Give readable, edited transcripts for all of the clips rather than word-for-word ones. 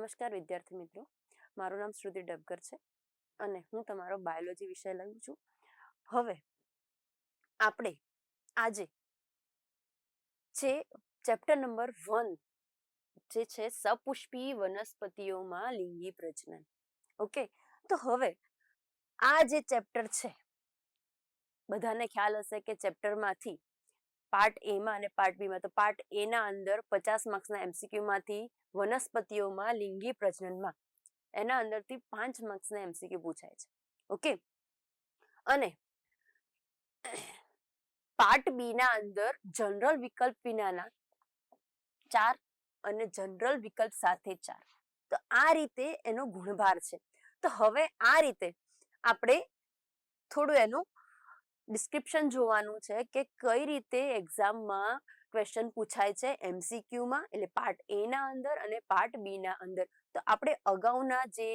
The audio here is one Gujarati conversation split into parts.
નમસ્કાર વિદ્યાર્થી મિત્રો, મારું નામ શ્રુતિ ડબગર છે અને હું તમારો બાયોલોજી વિષય લઉં છું. હવે આપણે આજે જે ચેપ્ટર નંબર 1 જે છે સપુષ્પી વનસ્પતિઓમાં લિંગી પ્રજનન. ઓકે, તો હવે આ જે ચેપ્ટર છે બધાને ખ્યાલ હશે કે ચેપ્ટરમાંથી પાર્ટ એ માં અને પાર્ટ બી માં, તો પાર્ટ એ ના અંદર 50 માર્ક્સના એમસીક્યુ માંથી વનસ્પતિઓમાં લિંગી પ્રજનનમાં એના અંદરથી 5 માર્ક્સના એમસીક્યુ પૂછાય છે. ઓકે, અને પાર્ટ બી ના અંદર જનરલ વિકલ્પ વિનાના 4 અને જનરલ વિકલ્પ સાથે 4. તો આ રીતે એનો ગુણભાર છે. તો હવે આ રીતે આપણે થોડું એનું ડિસ્ક્રિપ્શન જોવાનું છે કે કઈ રીતે એક્ઝામમાં ક્વેશ્ચન પૂછાય છે એમસીક્યુમાં, એટલે પાર્ટ એ ના અંદર અને પાર્ટ બી ના અંદર. તો આપણે અગાઉના જે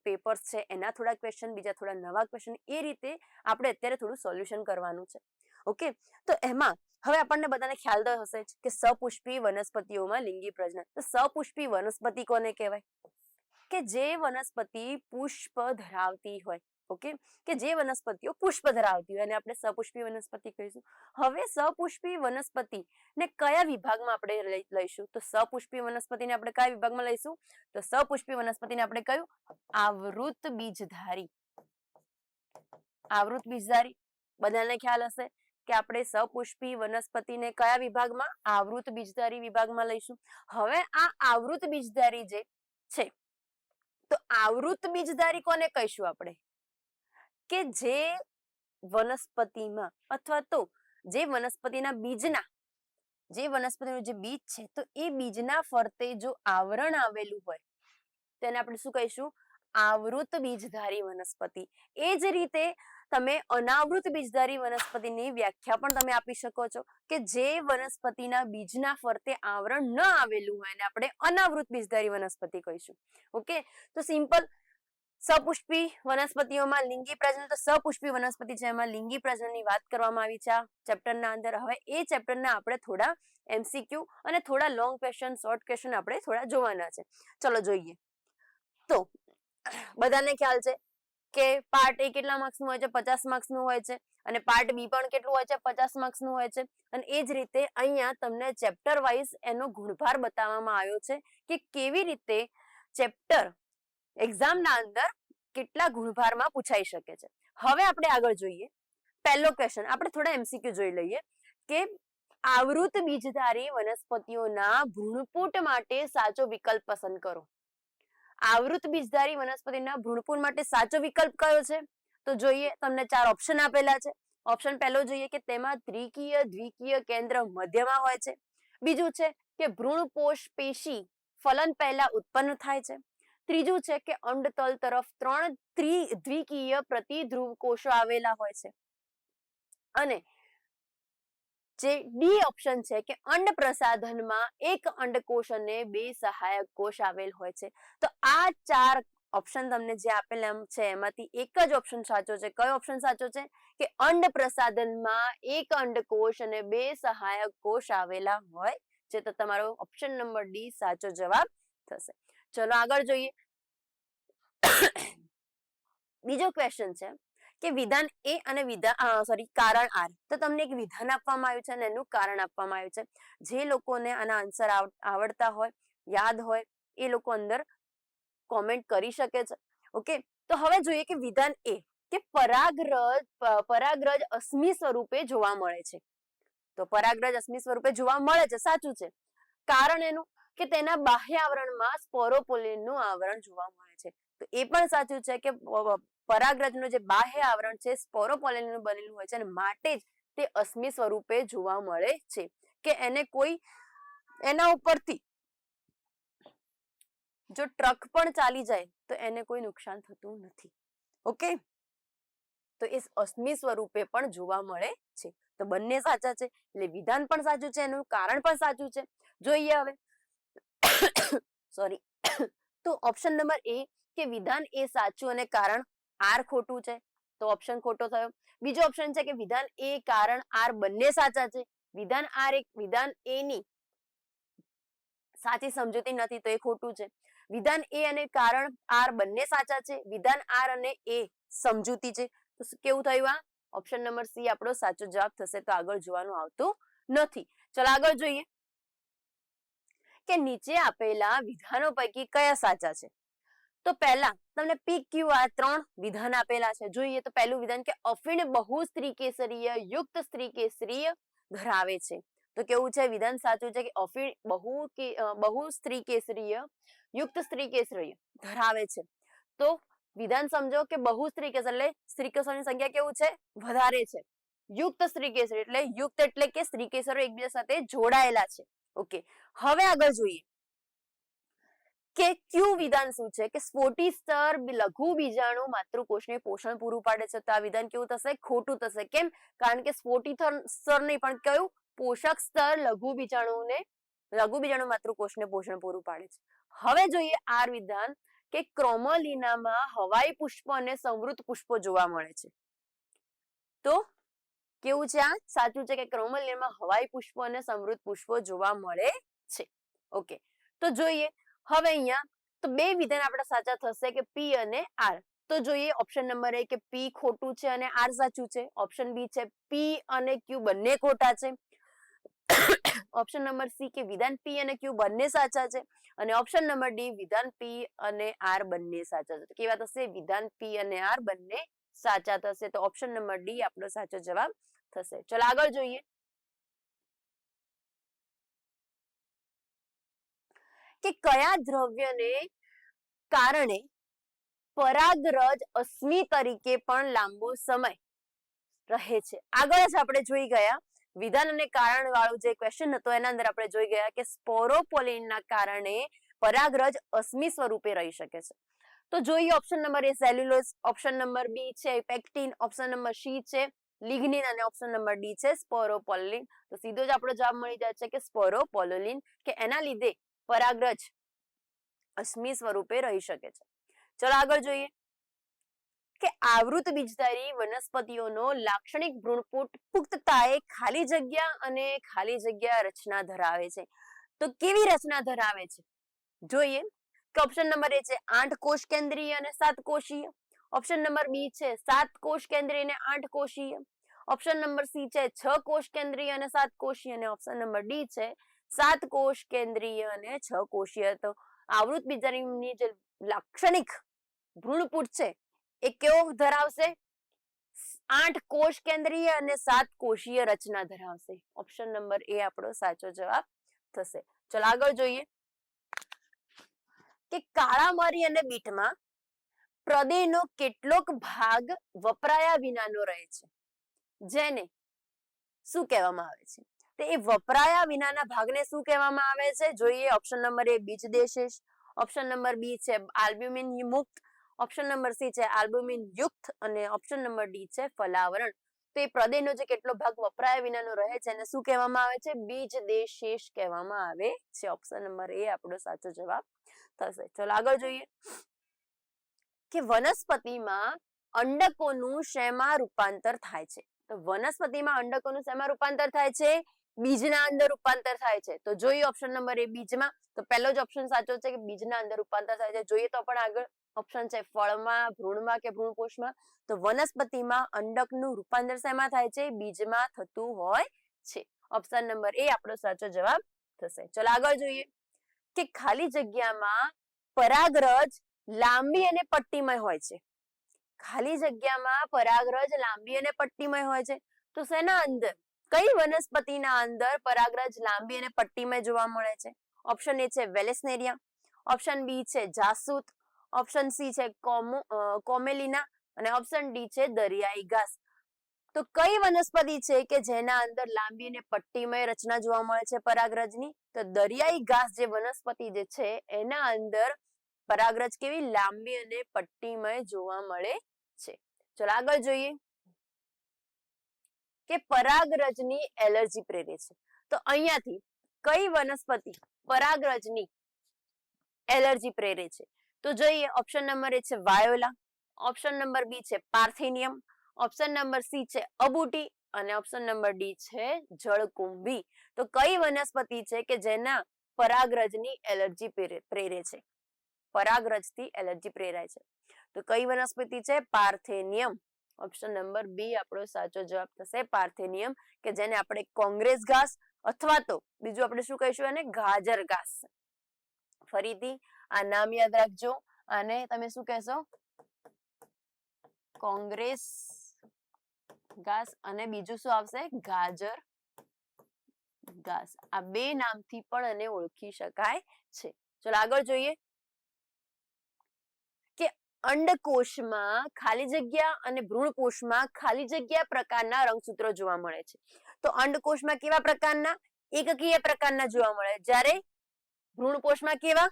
પેપર્સ છે એના થોડા ક્વેશ્ચન, બીજા થોડા નવા ક્વેશ્ચન, એ રીતે આપણે અત્યારે થોડું સોલ્યુશન કરવાનું છે. ઓકે, તો એમાં હવે આપણને બધાને ખ્યાલ તો હશે જ કે સપુષ્પી વનસ્પતિઓમાં લિંગી પ્રજનન. તો સપુષ્પી વનસ્પતિ કોને કહેવાય? કે જે વનસ્પતિ પુષ્પ ધરાવતી હોય. ઓકે, કે જે વનસ્પતિઓ પુષ્પ ધરાવતી હોય અને આપણે સપુષ્પી વનસ્પતિ કહીશું. હવે સપુષ્પી વનસ્પતિ ને કયા વિભાગમાં આપણે લઈશું? તો સપુષ્પી વનસ્પતિને આપણે કયા વિભાગમાં લઈશું? તો સપુષ્પી વનસ્પતિને આપણે કયું? આવૃત બીજધારી. આવૃત બીજધારી બધાને ખ્યાલ હશે કે આપણે સપુષ્પી વનસ્પતિને કયા વિભાગમાં? આવૃત બીજધારી વિભાગમાં લઈશું. હવે આ આવૃત બીજધારી જે છે, તો આવૃત બીજધારી કોને કહીશું આપણે? કે જે વનસ્પતિમાં અથવા તો જે વનસ્પતિના બીજના, જે વનસ્પતિનું જે બીજ છે, તો એ બીજના ફરતે જો આવરણ આવેલું હોય તેને આપણે શું કહીશું? આવૃત બીજધારી વનસ્પતિ. એ જ રીતે તમે અનાવૃત બીજધારી વનસ્પતિની વ્યાખ્યા પણ તમે આપી શકો છો કે જે વનસ્પતિના બીજના ફરતે આવરણ ન આવેલું હોય એને આપણે અનાવૃત બીજધારી વનસ્પતિ કહીશું. ઓકે, તો સિમ્પલ. સપુષ્પી વનસ્પતિઓમાં લિંગી પ્રજનન, તો સપુષ્પી વનસ્પતિ છે એમાં લિંગી પ્રજનનની વાત કરવામાં આવી છે આ ચેપ્ટરના અંદર. હવે એ ચેપ્ટરના આપણે થોડા એમસીક્યુ અને થોડા લોંગ ક્વેશ્ચન, શોર્ટ ક્વેશ્ચન આપણે થોડા જોવાના છે. ચલો જોઈએ. તો બધાને ખ્યાલ છે કે પાર્ટ એ કેટલા માર્ક્સનું હોય છે? 50 માર્ક્સનું હોય છે. અને પાર્ટ બી પણ કેટલું હોય છે? 50 માર્ક્સનું હોય છે. અને એ જ રીતે અહીંયા તમને ચેપ્ટર વાઇઝ એનો ગુણભાર બતાવવામાં આવ્યો છે કે કેવી રીતે ચેપ્ટર એક્ઝામના અંદર કેટલા ગુણભારમાં પૂછાઈ શકે છે. હવે આપણે આગળ જોઈએ. પહેલો ક્વેશ્ચન આપણે થોડા એમસીક્યુ જોઈ લઈએ કે આવૃત બીજધારી વનસ્પતિઓના ભ્રૂણપુટ માટે સાચો વિકલ્પ પસંદ કરો. આવૃત બીજધારી વનસ્પતિના ભ્રૂણપુટ માટે સાચો વિકલ્પ કયો છે? તો જોઈએ, તમને 4 ઓપ્શન આપેલા છે. ઓપ્શન પહેલો જોઈએ કે તેમાં ત્રિકીય દ્વિકીય કેન્દ્ર મધ્યમાં હોય છે. બીજું છે કે ભ્રૂણપોષ પેશી ફલન પહેલા ઉત્પન્ન થાય છે. ત્રીજું છે કે અંડતલ તરફ 3 દ્વિકીય પ્રતિધ્રુવ કોષો આવેલા હોય છે. અને જે ડી ઓપ્શન છે કે અંડ પ્રસાધનમાં એક અંડકોષ અને 2 સહાયક કોષ આવેલ હોય છે. તો આ 4 ઓપ્શન તમને જે આપેલા છે એમાંથી એક જ ઓપ્શન સાચો છે. કયો ઓપ્શન સાચો છે? કે અંડ પ્રસાધનમાં એક અંડકોષ અને 2 સહાયક કોષ આવેલા હોય છે. તો તમારો ઓપ્શન નંબર ડી સાચો જવાબ થશે. ચલો આગળ જોઈએ. બીજો ક્વેશ્ચન છે કે વિધાન એ અને કારણ આર. તો તમને એક વિધાન આપવામાં આવ્યું છે અને એનું કારણ આપવામાં આવ્યું છે. જે લોકોને આના આન્સર આવડતા હોય, યાદ હોય, એ લોકો અંદર કોમેન્ટ કરી શકે છે. ઓકે, તો હવે જોઈએ કે વિધાન એ કે પરાગરજ અશ્મિ સ્વરૂપે જોવા મળે છે. તો પરાગરજ અશ્મિ સ્વરૂપે જોવા મળે છે, સાચું છે. કારણ એનું કે તેના બાહ્ય આવરણમાં સ્પોરોપોલિનનું આવરણ જોવા મળે છે. તો એ પણ સાચું છે કે પરાગરજનું જે બાહ્ય આવરણ છે સ્પોરોપોલિનનું બનેલું હોય છે અને માટે જ તે અશ્મિ સ્વરૂપે જોવા મળે છે. કે એને કોઈ એના ઉપરથી જો ટ્રક પણ ચાલી જાય તો એને કોઈ નુકસાન થતું નથી. ઓકે, તો એ અશ્મિ સ્વરૂપે પણ જોવા મળે છે. તો બંને સાચા છે, એટલે વિધાન પણ સાચું છે, એનું કારણ પણ સાચું છે. જોઈએ હવે. સોરી. તો ઓપ્શન નંબર એ કે વિધાન એ સાચું અને કારણ આર ખોટું છે, તો ઓપ્શન ખોટો થયો. બીજો ઓપ્શન છે કે વિધાન એ કારણ આર બંને સાચા છે. વિધાન એ ની સાચી સમજૂતી નથી, તો એ ખોટું છે. વિધાન એ અને કારણ આર બંને સાચા છે, વિધાન આર અને એ સમજૂતી છે. તો કેવું થયું? આ ઓપ્શન નંબર સી આપણો સાચો જવાબ થશે. તો આગળ જોવાનું આવતું નથી. ચલો આગળ જોઈએ કે નીચે આપેલા વિધાનો પૈકી કયા સાચા છે. તો પહેલા તમને પી ક્યુ આર 3 વિધાન આપેલા છે. જોઈએ તો પહેલું વિધાન કે અફીણ બહુ સ્ત્રીકેસરીય યુક્ત સ્ત્રીકેસરીય ધરાવે છે. તો કેવું છે? વિધાન સાચું છે કે અફીણ બહુ સ્ત્રીકેસરીય યુક્ત સ્ત્રીકેસરીય ધરાવે છે. તો વિધાન સમજો કે બહુ સ્ત્રીકેસર એટલે સ્ત્રીકેસરની સંખ્યા કેવું છે? વધારે છે. યુક્ત સ્ત્રીકેસર એટલે યુક્ત એટલે કે સ્ત્રીકેસરો એકબીજા સાથે જોડાયેલા છે. ઓકે, હવે આગળ જોઈએ કે ક્યુ વિધાન શું છે કે સ્ફોટી સ્તર લઘુ બીજાણુ માતૃકોષને પોષણ પૂરું પાડે છે. તો આ વિધાન કેવું થશે? ખોટું થશે. કેમ? કારણ કે સ્ફોટી સ્તર નહીં પણ કયું પોષક સ્તર લઘુ બીજાણુ માતૃકોષને પોષણ પૂરું પાડે છે. હવે જોઈએ આર વિધાન કે ક્રોમલિનામાં હવાઈ પુષ્પ અને સમૃદ્ધ પુષ્પો જોવા મળે છે. તો કેવું છે? આ સાચું છે કે ક્રોમલિનામાં હવાઈ પુષ્પો અને સમૃદ્ધ પુષ્પો જોવા મળે છે. ઓકે, તો જોઈએ હવે અહીંયા તો બે વિધાન આપણા સાચા થશે કે પી અને આર. તો જોઈએ ઓપ્શન નંબર એ કે પી ખોટું છે અને આર સાચું છે. ઓપ્શન બી છે પી અને ક્યુ બંને ખોટા છે. ઓપ્શન નંબર સી કે વિધાન પી અને ક્યુ બંને સાચા છે. અને ઓપ્શન નંબર ડી વિધાન પી અને આર બંને સાચા છે. કેવા થશે? વિધાન પી અને આર બંને સાચા થશે. તો ઓપ્શન નંબર ડી આપણો સાચો જવાબ થશે. ચલો આગળ જોઈએ કે કયા દ્રવ્યને કારણે પરાગરજ અશ્મિ તરીકે પણ લાંબો સમય રહે છે. આગળ જ આપણે જોઈ ગયા વિધાન અને કારણ વાળું જે ક્વેશ્ચન હતો એના અંદર આપણે જોઈ ગયા કે સ્પોરોપોલિનના કારણે પરાગરજ અશ્મિ સ્વરૂપે રહી શકે છે. તો જોઈએ ઓપ્શન નંબર એ સેલ્યુલોઝ, ઓપ્શન નંબર બી છે પેક્ટિન, ઓપ્શન નંબર સી છે લિગ્નિન અને ઓપ્શન નંબર ડી છે સ્પોરોપોલિન. તો સીધો જ આપણો જવાબ મળી જાય છે કે સ્પોરોપોલિન, કે એના લીધે પરાગરજ અશ્મિ સ્વરૂપે રહી શકે છે. ચલો આગળ જોઈએ કે આવૃત બીજધારી વનસ્પતિઓનો લાક્ષણિક ભ્રૂણપુટ પુખ્તતાએ ખાલી જગ્યા અને ખાલી જગ્યા રચના ધરાવે છે. તો કેવી રચના ધરાવે છે? જોઈએ કે ઓપ્શન નંબર એ છે 8 કોષ કેન્દ્રીય અને 7 કોષીય. ઓપ્શન નંબર બી છે 7 કોષ કેન્દ્રીય અને 8 કોષીય. ઓપ્શન નંબર સી છે 6 કોષ કેન્દ્રીય અને 7 કોષીય. અને ઓપ્શન નંબર ડી છે 7 કોષ કેન્દ્રીય અને 6 કોષીય. તો આવૃત બીજધારીની જે લાક્ષણિક ભ્રૂણપુટ છે એ કેવો ધરાવશે? 8 કોષ કેન્દ્રીય અને 7 કોષીય રચના ધરાવશે. ઓપ્શન નંબર એ આપણો સાચો જવાબ થશે. ચલો આગળ જોઈએ કે કાળા મરી અને બીટમાં પ્રદેહનો કેટલોક ભાગ વપરાયા વિનાનો રહે છે, જેને શું કહેવામાં આવે છે? તો એ વપરાયા વિનાના ભાગને શું કહેવામાં આવે છે? જોઈએ ઓપ્શન નંબર એ બીજદેશેષ, ઓપ્શન નંબર બી છે આલ્બ્યુમિન મુક્ત, ઓપ્શન નંબર સી છે આલ્બ્યુમિન યુક્ત અને ઓપ્શન નંબર ડી છે ફલાવરણ. તો એ પ્રદેહનો જે કેટલો ભાગ વપરાયા વિનાનો રહે છે એને શું કહેવામાં આવે છે? બીજદેશેષ કહેવામાં આવે છે. ઓપ્શન નંબર એ આપણો સાચો જવાબ થશે. ચલો આગળ જોઈએ કે વનસ્પતિમાં અંડકોનું શેમાં રૂપાંતર થાય છે? તો વનસ્પતિમાં અંડકોનું શેમાં રૂપાંતર થાય છે? બીજના અંદર રૂપાંતર થાય છે. તો જોઈએ ઓપ્શન નંબર એ બીજમાં. તો પહેલો જ ઓપ્શન સાચો છે કે બીજના અંદર રૂપાંતર થાય છે. જોઈએ તો પણ આગળ ઓપ્શન છે ફળમાં, ભ્રૂણમાં કે ભ્રૂણકોષમાં. તો વનસ્પતિમાં અંડકનું રૂપાંતર શેમાં થાય છે? બીજમાં થતું હોય છે. ઓપ્શન નંબર એ આપણો સાચો જવાબ થશે. ચલો આગળ જોઈએ કે ખાલી જગ્યામાં પરાગરજ લાંબી અને પટ્ટીમય હોય છે. ખાલી જગ્યામાં પરાગરજ લાંબી અને પટ્ટીમય હોય છે. તો શેના અંદર? કઈ વનસ્પતિના અંદર પરાગરજ લાંબી અને પટ્ટીમય જોવા મળે છે? ઓપ્શન એ છે વેલેસ્નેરિયા, ઓપ્શન બી છે જાસૂત, ઓપ્શન સી છે કોમેલિના અને ઓપ્શન ડી છે દરિયાઈ ઘાસ. તો કઈ વનસ્પતિ છે કે જેના અંદર લાંબી અને પટ્ટીમય રચના જોવા મળે છે પરાગરજની? તો દરિયાઈ ઘાસ જે વનસ્પતિ જે છે એના અંદર પરાગરજ કેવી લાંબી અને પટ્ટીમય જોવા મળે છે. ચલો આગળ જોઈએ કે પરાગરજની એલર્જી પ્રેરે છે. તો અહીંયાથી કઈ વનસ્પતિ પરાગરજની એલર્જી પ્રેરે છે? તો જોઈએ ઓપ્શન નંબર એ છે વાયોલા, ઓપ્શન નંબર બી છે પાર્થેનિયમ, ઓપ્શન નંબર સી છે અબુટી અને ઓપ્શન નંબર ડી છે જળકુંભી. તો કઈ વનસ્પતિ છે કે જેના પરાગરજની એલર્જી પ્રેરે છે? પરાગરજથી એલર્જી પ્રેરાય છે. તો કઈ વનસ્પતિ છે? પાર્થેનિયમ. ઓપ્શન નંબર બી આપણો સાચો જવાબ થશે, પાર્થેનિયમ, કે જેને આપણે કોંગ્રેસ ઘાસ અથવા તો બીજું આપણે શું કહીશું એને? ગાજર ઘાસ. ફરીથી આ નામ યાદ રાખજો. અને તમે શું કહેશો? કોંગ્રેસ ઘાસ અને બીજું શું આવશે? ગાજર ઘાસ. આ બે નામથી પણ એને ઓળખી શકાય છે. ચલો આગળ જોઈએ કે અંડકોષમાં ખાલી જગ્યા અને ભ્રૂણકોષમાં ખાલી જગ્યા પ્રકારના રંગસૂત્રો જોવા મળે છે. તો અંડકોષમાં કેવા પ્રકારના? એકકીય પ્રકારના જોવા મળે, જ્યારે ભ્રૂણકોષમાં કેવા?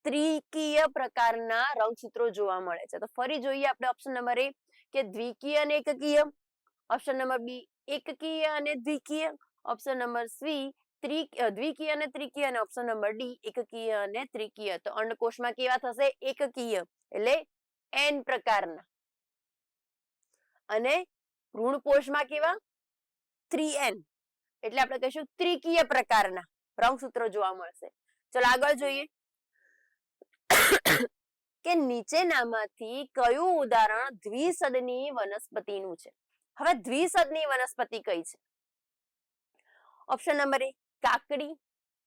ત્રિકીય પ્રકારના રંગસૂત્રો જોવા મળે છે. તો ફરી જોઈએ આપણે ઓપ્શન નંબર એ કે દ્વિકીય અને એકકીય, ઓપ્શન નંબર બી એકકીય અને દ્વિકીય, ઓપ્શન નંબર સી દ્વિકીય અને ત્રિકીય, અને ઓપ્શન નંબર ડી એકકીય અને ત્રિકીય. તો અંડકોષમાં કેવા થશે? એકકીય એટલે n પ્રકારના, અને ભ્રૂણકોષમાં કેવા? 3n એટલે આપણે કહીશું ત્રિકીય પ્રકારના રંગસૂત્રો જોવા મળશે. ચલો આગળ જોઈએ કે નીચેનામાંથી કયું ઉદાહરણ દ્વિસદની વનસ્પતિનું છે? હવે દ્વિસદની વનસ્પતિ કઈ છે? ઓપ્શન નંબર એ કાકડી,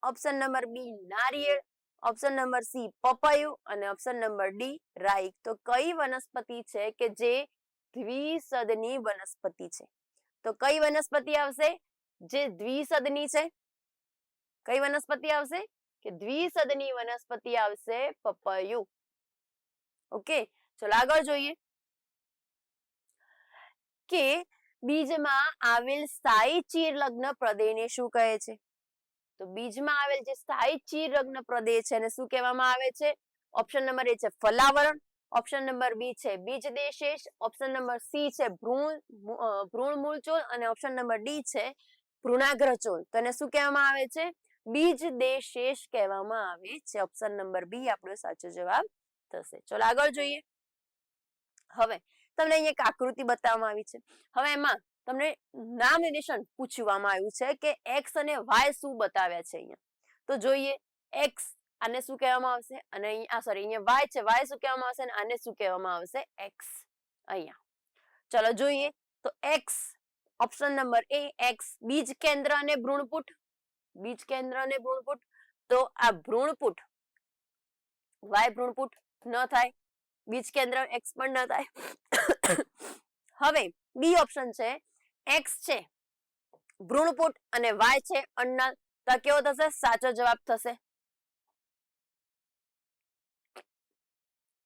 ઓપ્શન નંબર બી નારિયેળ, ઓપ્શન નંબર સી પપૈયું, અને ઓપ્શન નંબર ડી રાઈ. તો કઈ વનસ્પતિ છે કે જે દ્વિસદની વનસ્પતિ છે? તો કઈ વનસ્પતિ આવશે જે દ્વિસદની છે? કઈ વનસ્પતિ આવશે? કે દ્વિસદની વનસ્પતિ આવશે પપૈયું. ઓકે, ચલો આગળ જોઈએ કે બીજમાં આવેલ સ્થાયી ચીરલગ્ન પ્રદેયને શું કહે છે? તો બીજમાં આવેલ જે સ્થાયી ચીરલગ્ન પ્રદેય છે એને શું કહેવામાં આવે છે? ઓપ્શન નંબર એ છે ફલાવરણ, ઓપ્શન નંબર બી છે બીજદેશેષ, ઓપ્શન નંબર સી છે ભ્રૂણમૂળચોળ, અને ઓપ્શન નંબર ડી છે ભ્રૂણાગ્રચોળ. તો એને શું કહેવામાં આવે છે? બીજદેશેષ કહેવામાં આવે છે. ઓપ્શન નંબર બી આપણો સાચો જવાબ થશે. ચલો આગળ જોઈએ. હવે તમને અહીંયા એક આકૃતિ બતાવવામાં આવી છે. હવે એમાં તમને નામ નિર્દેશન પૂછવામાં આવ્યું છે કે x અને y શું બતાવ્યા છે અહીંયા. તો જોઈએ x આને શું કહેવામાં આવશે, અને અહીંયા y છે, y શું કહેવામાં આવશે, અને આને શું કહેવામાં આવશે? x. અહીંયા ચલો જોઈએ તો x ઓપ્શન નંબર એ x બીજ કેન્દ્ર અને ભ્રૂણપુટ, બીજ કેન્દ્ર અને ભ્રૂણપુટ. તો આ ભ્રૂણપુટ y ભ્રૂણપુટ ન થાય, બીજ કેન્દ્ર x પણ ન થાય. હવે બી ઓપ્શન છે x છે ભ્રૂણપુટ અને y છે અંડનાળ. તો કેવો થશે? સાચો જવાબ થશે.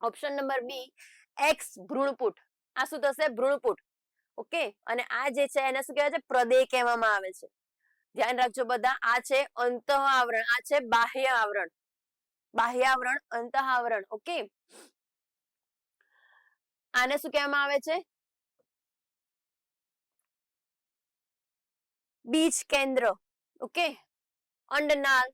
ઓપ્શન નંબર બી x ભ્રૂણપુટ. આ શું થશે? ભ્રૂણપુટ. ઓકે, અને આ જે છે એને શું કહેવાય છે? પ્રદેય કહેવામાં આવે છે. ધ્યાન રાખજો બધા, આ છે અંતઃ આવરણ, આ છે બાહ્ય આવરણ. બાહ્ય આવરણ, અંતઃ આવરણ. ઓકે, આને શું કહેવામાં આવે છે? બીજ કેન્દ્ર. ઓકે, અંડનાળ,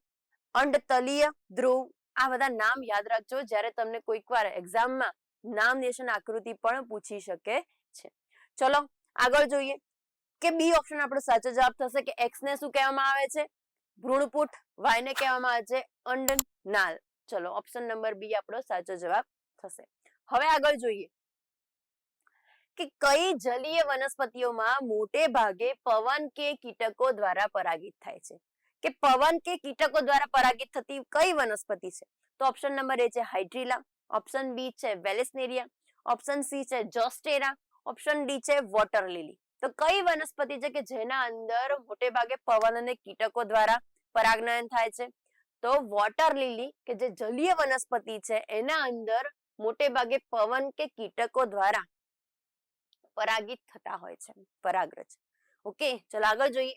અંડતલીય, ધ્રુવ. આ બધા નામ યાદ રાખજો જ્યારે તમને કોઈક વાર એક્ઝામમાં નામ નિર્દેશન આકૃતિ પણ પૂછી શકે છે. ચલો આગળ જોઈએ કે બી ઓપ્શન આપણો સાચો જવાબ થશે કે x ને શું કહેવામાં આવે છે? ભ્રૂણપુટ, y ને કહેવામાં આવે છે અંડનાળ. ચલો ઓપ્શન નંબર બી આપણો સાચો જવાબ થશે. હવે આગળ જોઈએ કે કઈ જલીય વનસ્પતિઓમાં મોટે ભાગે પવન કે કીટકો દ્વારા પરાગિત થાય છે? કે પવન કે કીટકો દ્વારા પરાગિત થતી કઈ વનસ્પતિ છે? તો ઓપ્શન નંબર એ છે હાઇડ્રીલા, ઓપ્શન બી છે વેલેસનેરિયા, ઓપ્શન સી છે જોસ્ટેરા, ઓપ્શન ડી છે વોટર લીલી. તો કઈ વનસ્પતિ છે કે જેના અંદર મોટે ભાગે પવન અને કીટકો દ્વારા પરાગનયન થાય છે? તો વોટર લીલી કે જે જલીય વનસ્પતિ છે એના અંદર મોટે ભાગે પવન કે કીટકો દ્વારા પરાગિત થતા હોય છે પરાગરજ. ઓકે, ચલો આગળ જોઈએ.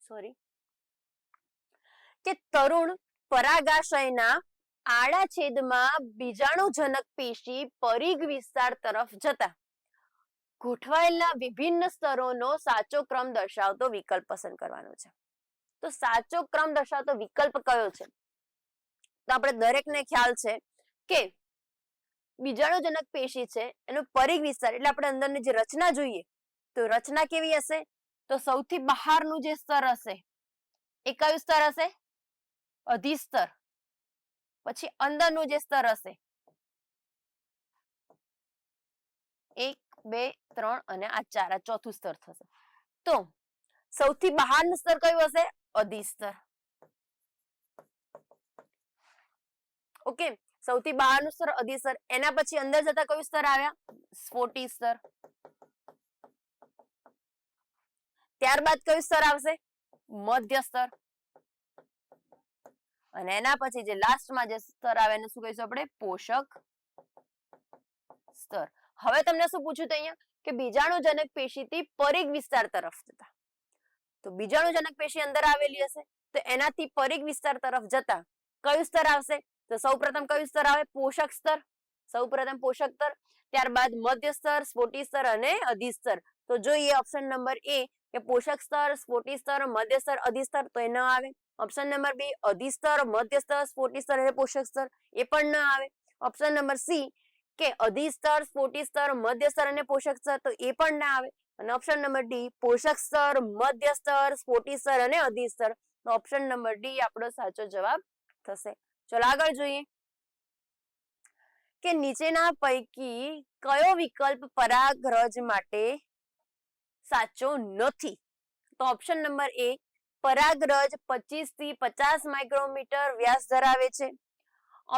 સોરી કે તરુણ પરાગાશયના આડા છેદમાં બીજાણુજનક પેશી પરિઘ વિસ્તાર તરફ જતા ગોઠવાયેલા વિભિન્ન સ્તરોનો સાચો ક્રમ દર્શાવતો વિકલ્પ પસંદ કરવાનો છે. તો સાચો ક્રમ દર્શાવતો વિકલ્પ કયો છે? તો આપણે દરેકને ખ્યાલ છે કે બીજાણુજનક પેશી છે એનો પરિઘ વિસ્તાર એટલે આપણે અંદરની જે રચના જોઈએ તો રચના કેવી હશે? તો સૌથી બહારનું જે સ્તર હશે એ કયું સ્તર હશે? અધિસ્તર. પછી અંદરનું જે સ્તર હશે 1, 2, 3 અને આ 4 આ ચોથું સ્તર થશે. તો સૌથી બહારનું સ્તર કયું હશે? અધિસ્તર. ઓકે, સૌથી બહારનું સ્તર અધિસ્તર. એના પછી અંદર જતા કયું સ્તર આવ્યા? સ્ફોટી સ્તર. ત્યારબાદ કયું સ્તર આવશે? મધ્ય સ્તર. અને એના પછી જે લાસ્ટમાં જે સ્તર આવે એને શું કહીશું આપણે? પોષક સ્તર. હવે તમને શું પૂછ્યું અહીંયા કે બીજાણુજનક પેશીથી પરિઘ વિસ્તાર તરફ જતા. તો બીજાણુજનક પેશી અંદર આવેલી હશે તો એનાથી પરિઘ વિસ્તાર તરફ જતા કયું સ્તર આવશે? તો સૌપ્રથમ કયું સ્તર આવે? પોષક સ્તર. સૌપ્રથમ પોષક સ્તર, ત્યારબાદ મધ્ય સ્તર, સ્ફોટી સ્તર અને અધિસ્તર. તો જોઈએ ઓપ્શન નંબર એ કે પોષક સ્તર, સ્ફોટી સ્તર, મધ્ય સ્તર, અધિસ્તર તો એ ન આવે. ઓપ્શન નંબર બી અધિસ્તર, મધ્ય સ્તર, સ્ફોટી સ્તર અને પોષક સ્તર એ પણ ન આવે. ઓપ્શન નંબર સી કે અધિસ્તર, સ્ફોટી સ્તર, મધ્ય સ્તર અને પોષક સ્તર તો એ પણ ના આવે. અને ઓપ્શન નંબર ડી પોષક સ્તર, મધ્ય સ્તર, સ્ફોટી સ્તર અને અધિસ્તર. તો ઓપ્શન નંબર ડી આપણો સાચો જવાબ થશે. ચલો આગળ જોઈએ કે નીચેના પૈકી કયો વિકલ્પ પરાગરજ માટે સાચો નથી? તો ઓપ્શન નંબર એ પરાગરજ 25 થી 50 માઇક્રોમીટર વ્યાસ ધરાવે છે.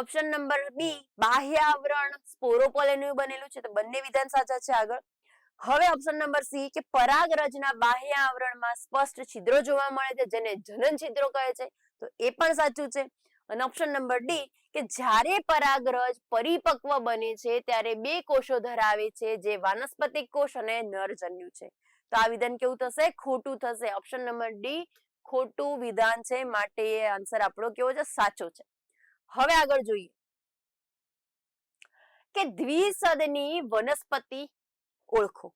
ઓપ્શન નંબર બી બાહ્ય આવરણ સ્પોરોપોલેનનું બનેલું છે. તો બંને વિધાન સાચા છે. આગળ હવે ઓપ્શન નંબર સી કે પરાગરજના બાહ્ય આવરણમાં સ્પષ્ટ છિદ્રો જોવા મળે છે જેને જનન છિદ્રો કહે છે. તો એ પણ સાચું છે. અને ઓપ્શન નંબર ડી કે જ્યારે પરાગરજ પરિપક્વ બને છે ત્યારે બે કોષો ધરાવે છે જે વાનસ્પતિક કોષ અને નરજન્યુ છે. તો આ વિધાન કેવું થશે? ખોટું થશે. ઓપ્શન નંબર ડી ખોટું વિધાન છે, માટે આન્સર આપણો કેવો છે? સાચો છે. હવે આગળ જોઈએ કે દ્વિસદની વનસ્પતિ ઓળખો.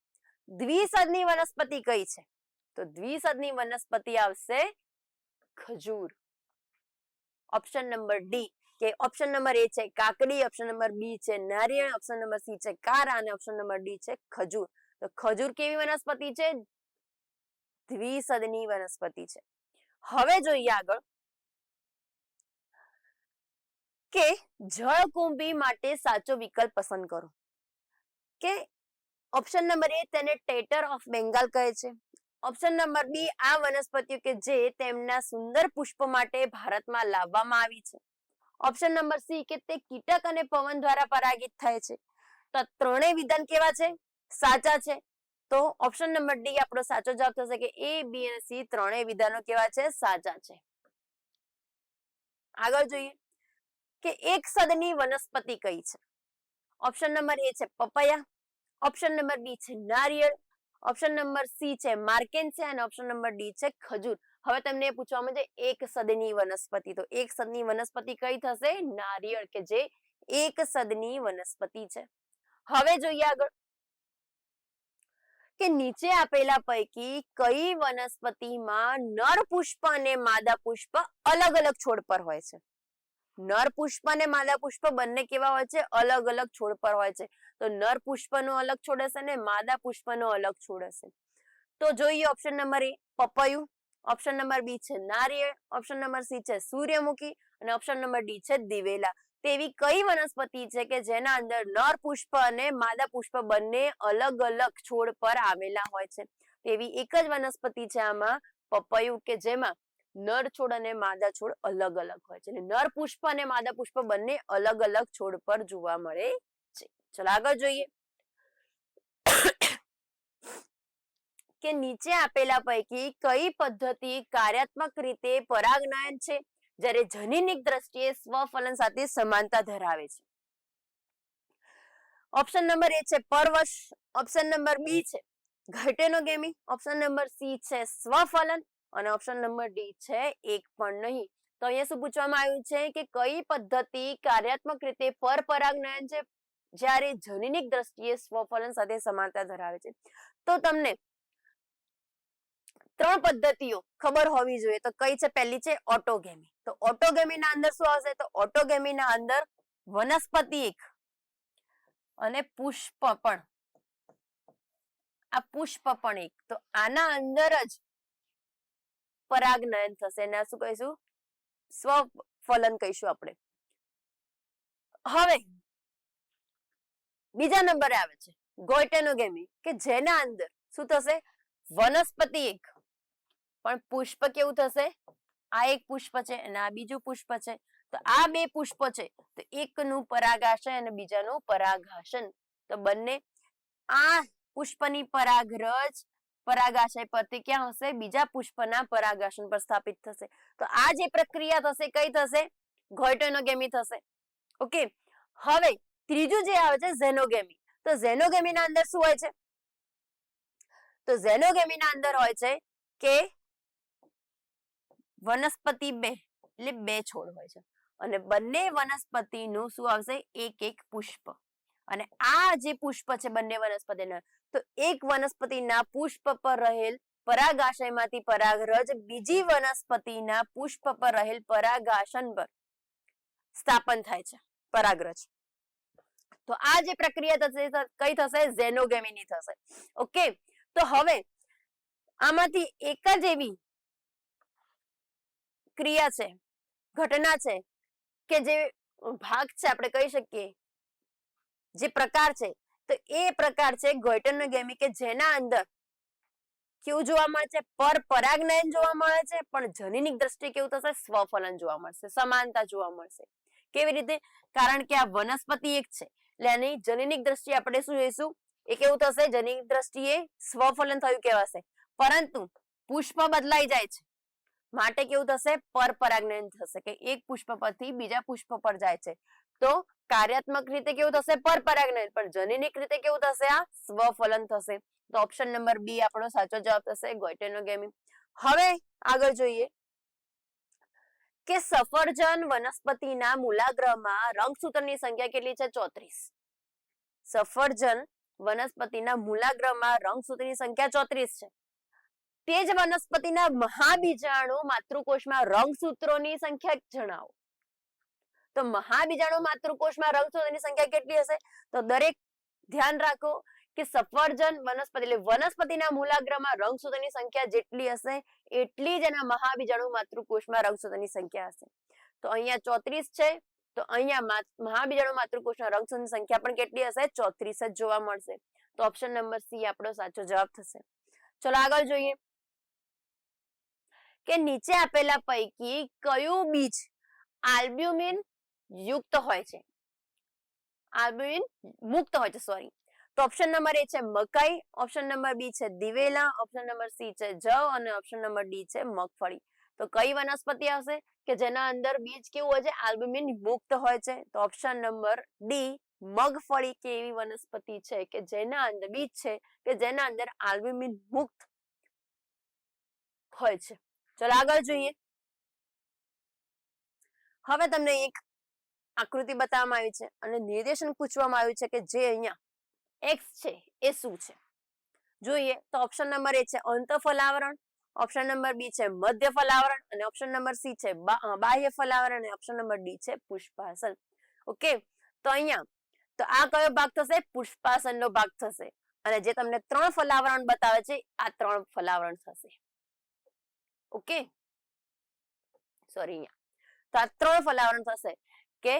દ્વિસદની વનસ્પતિ કઈ છે? તો દ્વિસદની વનસ્પતિ આવશે ખજૂર. ઓપ્શન નંબર ડી કે ઓપ્શન નંબર એ છે કાકડી, ઓપ્શન નંબર બી છે નારિયેળ, ઓપ્શન નંબર સી છે કારા અને ઓપ્શન નંબર ડી છે ખજૂર. તો ખજૂર કેવી વનસ્પતિ છે? દ્વિસદની વનસ્પતિ છે. હવે જોઈએ આગળ કે જળકુંભી માટે સાચો વિકલ્પ પસંદ કરો. કે ઓપ્શન નંબર એ તેને ટેટર ઓફ બેંગાલ કહે છે. ઓપ્શન નંબર બી આ વનસ્પતિઓ કે જે તેમના સુંદર પુષ્પ માટે ભારતમાં લાવવામાં આવી છે. ઓપ્શન નંબર સી કે તે કીટક અને પવન દ્વારા પરાગિત થાય છે. તો ત્રણેય વિધાન કેવા છે? સાચા છે. તો ઓપ્શન નંબર ડી આપણો સાચો જવાબ થશે કે એ, બી અને સી ત્રણેય વિધાનો કેવા છે? સાચા છે. આગળ જોઈએ કે એક સદની વનસ્પતિ કઈ છે? ઓપ્શન નંબર એ છે પપૈયા, ઓપ્શન નંબર બી છે નારિયેળ, ઓપ્શન નંબર સી છે માર્કેન્સિયા અને ઓપ્શન નંબર ડી છે ખજૂર. હવે તમને એ પૂછવામાં છે એક સદની વનસ્પતિ. તો એક સદની વનસ્પતિ કઈ થશે? નારિયેળ, કે જે એક સદની વનસ્પતિ છે. હવે જોઈએ આગળ કે નીચે આપેલા પૈકી કઈ વનસ્પતિમાં નર પુષ્પ અને માદા પુષ્પ અલગ અલગ છોડ પર હોય છે? નર પુષ્પ અને માદા પુષ્પ બંને કેવા હોય છે? અલગ અલગ છોડ પર હોય છે. તો નર પુષ્પનો અલગ છોડ હશે ને માદા પુષ્પનો અલગ છોડ હશે. તો જોઈએ ઓપ્શન નંબર એ પપૈયું, ઓપ્શન નંબર બી છે નારિયેળ, ઓપ્શન નંબર સી છે સૂર્યમુખી અને ઓપ્શન નંબર ડી છે દિવેલા. તેવી કઈ વનસ્પતિ છે કે જેના અંદર નર પુષ્પ અને માદા પુષ્પ બંને અલગ અલગ છોડ પર આવેલા હોય છે? તેવી એક જ વનસ્પતિ છે આમાં પપૈયું, કે જેમાં નર છોડ અને માદા છોડ અલગ અલગ હોય છે. નર પુષ્પ અને માદા પુષ્પ બંને અલગ અલગ છોડ પર જોવા મળે છે. ચલો આગળ જોઈએ કે નીચે આપેલા પૈકી કઈ પદ્ધતિ કાર્યાત્મક રીતે પરાગનયન છે જ્યારે જનીનિક દ્રષ્ટિએ સ્વફલન સાથે સમાનતા ધરાવે છે? ઓપ્શન નંબર એ છે પરવશ, ઓપ્શન નંબર બી છે ઘાઇટેનોગેમી, ઓપ્શન નંબર સી છે સ્વફલન અને ઓપ્શન નંબર ડી છે એક પણ નહીં. તો અહીંયા શું પૂછવામાં આવ્યું છે કે કઈ પદ્ધતિ કાર્યાત્મક રીતે પરપરાગનયન છે જ્યારે જનીનિક દ્રષ્ટિએ સ્વફલન સાથે સમાનતા ધરાવે છે? તો તમને ત્રણ પદ્ધતિઓ ખબર હોવી જોઈએ. તો કઈ છે? પહેલી છે ઓટોગેમી. તો ઓટોગેમી ના અંદર શું આવશે? તો ઓટોગેમી ના અંદર વનસ્પતિ એક અને પુષ્પ પણ, આ પુષ્પ પણ એક. તો આના અંદર જ પરાગનયન થશે. એને શું કહીશું? સ્વફલન કહીશું આપણે. હવે બીજા નંબરે આવે છે ગોઇટેનોગેમી, કે જેના અંદર શું થશે, વનસ્પતિ એક પણ પુષ્પ કેવું થશે, આ એક પુષ્પ છે અને આ બીજું પુષ્પ છે, તો આ બે પુષ્પ છે તો એકનું પરાગાશય અને બીજાનું પરાગાસન, તો બંને આ પુષ્પની પરાગરજ પરાગાશય પરથી ક્યાં હશે, બીજા પુષ્પના પરાગાસન પર સ્થાપિત થશે. તો આ જે પ્રક્રિયા થશે કઈ થશે, ગોઇટેનોગેમી થશે. ઓકે, હવે ત્રીજું જે આવે છે ઝેનોગેમી. તો ઝેનોગેમીના અંદર શું હોય છે, તો ઝેનોગેમીના અંદર હોય છે કે વનસ્પતિ બે, એટલે બે છોડ હોય છે અને બંને વનસ્પતિનું શું આવશે, એક એક પુષ્પ. અને આ જે પુષ્પ છે બંને વનસ્પતિના, તો એક વનસ્પતિના પુષ્પ પર રહેલ પરાગાશયમાંથી પરાગરજ બીજી વનસ્પતિના પુષ્પ પર રહેલ પરાગાસન પર સ્થાપન થાય છે, પરાગરજ. તો આ જે પ્રક્રિયા થશે કઈ થશે, ઝેનોગેમીની થશે. ઓકે, તો હવે આમાંથી એક જ એવી ક્રિયા છે, ઘટના છે કે જે ભાગ છે, આપણે કહી શકીએ જે પ્રકાર છે, તો એ પ્રકાર છે ગોઇટેનોગેમી, કે જેના અંદર કેવું જોવા મળે છે, પરાગનયન જોવા મળે છે, પણ જનીનિક દ્રષ્ટિએ કેવું થશે, સ્વફલન જોવા મળશે, સમાનતા જોવા મળશે. કેવી રીતે, કારણ કે આ વનસ્પતિ એક છે એટલે એની જનીનિક દ્રષ્ટિએ આપણે શું જોઈશું, એ કેવું થશે, જનીનિક દ્રષ્ટિએ સ્વફલન થયું કહેવાશે, પરંતુ પુષ્પ બદલાઈ જાય છે માટે કેવું થશે, પરપરાગનયન થશે, કે એક પુષ્પ પરથી બીજા પુષ્પ પર જાય છે, તો કાર્યાત્મક રીતે કેવું થશે, પરપરાગનયન, પણ જનીનિક રીતે કેવું થશે, આ સ્વફલન થશે. તો ઓપ્શન નંબર બી આપણો સાચો જવાબ થશે, ગોઇટેનોગેમી. હવે આગળ જોઈએ કે સફરજન વનસ્પતિના મૂલાગ્રમાં રંગસૂત્રની સંખ્યા કેટલી છે, 34. સફરજન વનસ્પતિના મૂલાગ્રમાં રંગસૂત્રની સંખ્યા 34 છે. તે જ વનસ્પતિના મહાબીજાણુ માતૃકોષમાં રંગસૂત્રોની સંખ્યા જણાવો. તો મહાબીજાણુ માતૃકોષમાં રંગસૂત્રોની સંખ્યા કેટલી હશે, તો દરેક ધ્યાન રાખો કે સફરજન વનસ્પતિ એટલે વનસ્પતિના મૂલાગ્રમાં રંગસૂત્રોની સંખ્યા જેટલી હશે એટલી જ એના મહાબીજાણુ માતૃકોષમાં રંગસૂત્રોની સંખ્યા હશે. તો અહીંયા 34 છે, તો અહીંયા મહાબીજાણુ માતૃકોષના રંગસૂત્રોની સંખ્યા પણ કેટલી હશે, 34 જ જોવા મળશે. તો ઓપ્શન નંબર સી આપણો સાચો જવાબ થશે. ચલો આગળ જોઈએ કે નીચે આપેલા પૈકી કયું બીજ આલ્બ્યુમિન યુક્ત હોય છે, આલ્બ્યુમિન મુક્ત હોય છે, સોરી. તો ઓપ્શન નંબર એ છે મકાઈ, ઓપ્શન નંબર બી છે દિવેલા, ઓપ્શન નંબર સી છે જવ અને ઓપ્શન નંબર ડી છે મગફળી. તો કઈ વનસ્પતિ આવશે કે જેના અંદર બીજ કેવું હોય છે, આલ્બ્યુમિન મુક્ત હોય છે, તો ઓપ્શન નંબર ડી મગફળી કે એવી વનસ્પતિ છે કે જેના અંદર બીજ છે કે જેના અંદર આલ્બ્યુમિન મુક્ત હોય છે. ચલો આગળ જોઈએ. હવે તમને એક આકૃતિ બતાવવામાં આવી છે અને નિર્દેશન પૂછવામાં આવ્યું છે કે જે અહીંયા x છે એ શું છે, જોઈએ. તો ઓપ્શન નંબર એ છે અંતઃફલાવરણ, ઓપ્શન નંબર બી છે મધ્ય ફલાવરણ અને ઓપ્શન નંબર સી છે બાહ્ય ફલાવરણ અને ઓપ્શન નંબર ડી છે પુષ્પાસન. ઓકે, તો અહીંયા તો આ કયો ભાગ થશે, પુષ્પાસનનો ભાગ થશે અને જે તમને 3 ફલાવરણ બતાવે છે આ 3 ફલાવરણ થશે. ઓકે, સોરી, અહીંયા તો આ 3 ફલાવરણ થશે કે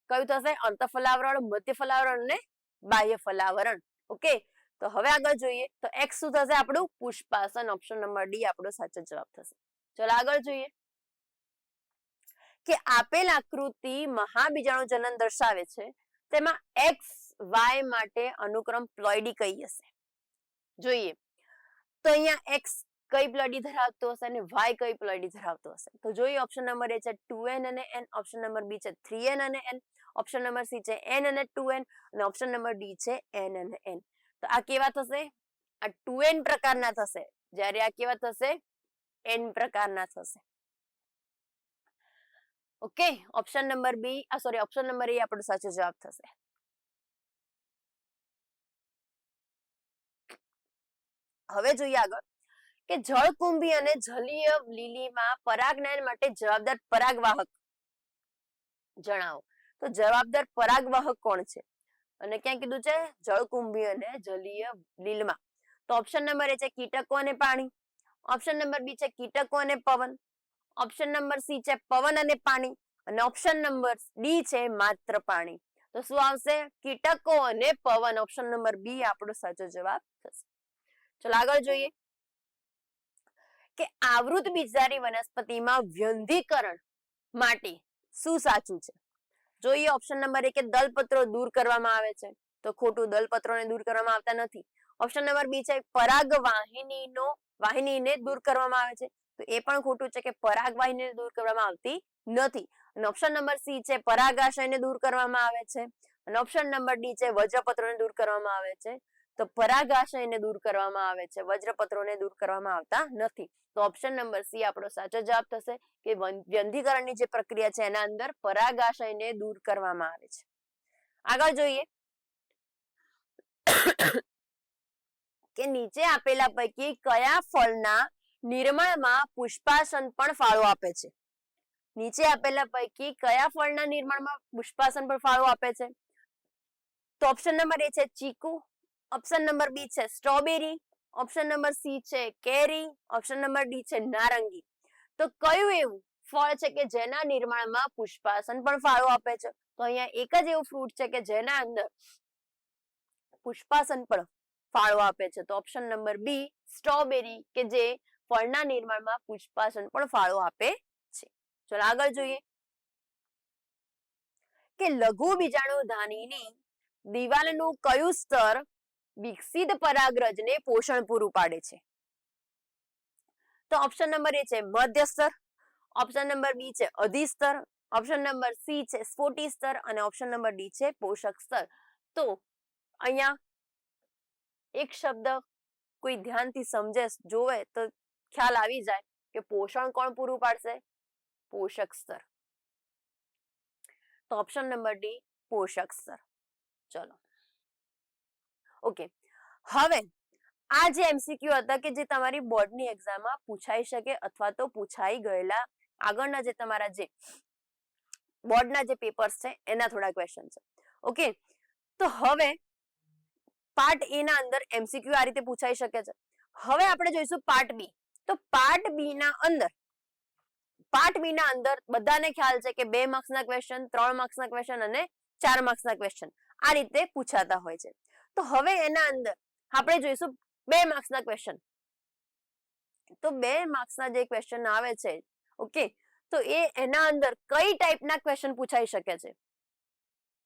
કયું થશે, અંતઃફલાવરણ, મધ્ય ફલાવરણ અને બાહ્ય ફલાવરણ. ઓકે, તો હવે આગળ જોઈએ તો x શું થશે આપણું, પુષ્પાસન. ઓપ્શન નંબર ડી આપણો સાચો જવાબ થશે. ચલો આગળ જોઈએ કે આપેલ આકૃતિ મહાબીજાણુ જનન દર્શાવે છે, તેમાં x y માટે અનુક્રમ પ્લોઈડી કઈ હશે, જોઈએ. તો અહીંયા x કઈ પ્લોઈડી ધરાવતો હશે અને y કઈ પ્લોઈડી ધરાવતો હશે, તો જોઈએ. ઓપ્શન નંબર એ છે 2n અને n, ઓપ્શન નંબર બી છે 3n અને n, ઓપ્શન નંબર સી છે n અને 2n અને ઓપ્શન નંબર ડી છે n અને n. તો આ કેવા થશે, આ 2n પ્રકારના થશે, જ્યારે આ કેવા થશે, n પ્રકારના થશે. Okay, option number B sorry option number A આપણો સાચો જવાબ થશે. હવે જોઈએ આગળ કે જળકુંભી અને જલીય લીલીમાં પરાગનયન માટે જવાબદાર પરાગવાહક જણાવો. તો જવાબદાર પરાગવાહક કોણ છે અને ક્યાં કીધું છે, જળકુંભી અને જલીય લીલમાં. તો ઓપ્શન નંબર એ છે કીટકો અને પાણી, ઓપ્શન નંબર બી છે કીટકો અને પવન, ઓપ્શન નંબર સી છે પવન અને પાણી, અને ઓપ્શન નંબર ડી છે માત્ર પાણી. તો શું આવશે? કીટકો અને પવન. ઓપ્શન નંબર બી આપણો સાચો જવાબ થશે. ચલો આગળ જોઈએ કે આવૃત બીજધારી વનસ્પતિમાં વ્યંધીકરણ માટે શું સાચું છે? જોઈએ ઓપ્શન નંબર 1 કે દલપત્રો દૂર કરવામાં આવે છે. તો ખોટું, દલપત્રોને દૂર કરવામાં આવતા નથી. ઓપ્શન નંબર બી છે પરાગ વાહિનીને દૂર કરવામાં આવે છે. તો એ પણ ખોટું છે કે પરાગ વાહિનીને દૂર કરવામાં આવતી નથી. અને ઓપ્શન નંબર સી છે પરાગાશયને દૂર કરવામાં આવે છે. અને ઓપ્શન નંબર ડી છે વજ્રપત્રોને દૂર કરવામાં આવે છે. તો પરાગાશયને દૂર કરવામાં આવે છે, વજ્રપત્રોને દૂર કરવામાં આવતા નથી. તો ઓપ્શન નંબર સી આપણો સાચો જવાબ થશે કે વ્યંધીકરણની જે પ્રક્રિયા છે એના અંદર પરાગાશયને દૂર કરવામાં આવે છે. આગળ જોઈએ કે નીચે આપેલા પૈકી કયા ફળના નિર્માણમાં પુષ્પાસન પણ ફાળો આપે છે? નીચે આપેલા પૈકી કયા ફળના નિર્માણમાં પુષ્પાસન પણ ફાળો આપે છે? તો ઓપ્શન નંબર એ છે ચીકુ, ઓપ્શન નંબર બી છે સ્ટ્રોબેરી, ઓપ્શન નંબર સી છે કેરી, ઓપ્શન નંબર ડી છે નારંગી. તો કયું એવું ફળ છે કે જેના નિર્માણમાં પુષ્પાસન પણ ફાળો આપે છે? તો અહીંયા એક જ એવું ફ્રૂટ છે કે જેના અંદર પુષ્પાસન પણ ફાળો આપે છે. તો ઓપ્શન નંબર બી સ્ટ્રોબેરી કે જે ફળના નિર્માણમાં પુષ્પાસન પણ ફાળો આપે છે. ચલો આગળ જોઈએ કે લઘુ બીજાણુધાનીની દિવાલનું કયું સ્તર વિકસિત પરાગરજને પોષણ પૂરું પાડે છે? તો ઓપ્શન નંબર એ છે મધ્ય સ્તર, ઓપ્શન નંબર બી છે અધિસ્તર, ઓપ્શન નંબર સી છે સ્ફોટી સ્તર અને ઓપ્શન નંબર ડી છે પોષક સ્તર. તો અહીંયા એક શબ્દ કોઈ ધ્યાનથી સમજે, જોવે તો ખ્યાલ આવી જાય કે પોષણ કોણ પૂરું પાડશે? પોષક સ્તર. તો ઓપ્શન નંબર ડી પોષક સ્તર. ચલો ઓકે, હવે આ જે એમસીક્યુ હતા કે જે તમારી બોર્ડની એક્ઝામમાં પૂછાઈ શકે અથવા તો પૂછાઈ ગયેલા આગળના જે તમારા જે બોર્ડના જે પેપર્સ છે એના થોડા ક્વેશ્ચન છે. ઓકે, તો હવે પાર્ટ એ ના અંદર એમસીક્યુ આ રીતે પૂછાઈ શકે છે. હવે આપણે જોઈશું પાર્ટ બી. તો પાર્ટ બી ના અંદર બધાને ખ્યાલ છે કે 2 માર્ક્સના ક્વેશ્ચન, 3 માર્ક્સના ક્વેશ્ચન અને 4 માર્ક્સના ક્વેશ્ચન આ રીતે પૂછાતા હોય છે. તો હવે એના અંદર આપણે જોઈશું 2 માર્ક્સના ક્વેશ્ચન. તો 2 માર્ક્સના જે ક્વેશ્ચન આવે છે, ઓકે, તો એના અંદર કઈ ટાઈપના ક્વેશ્ચન પૂછાઈ શકે છે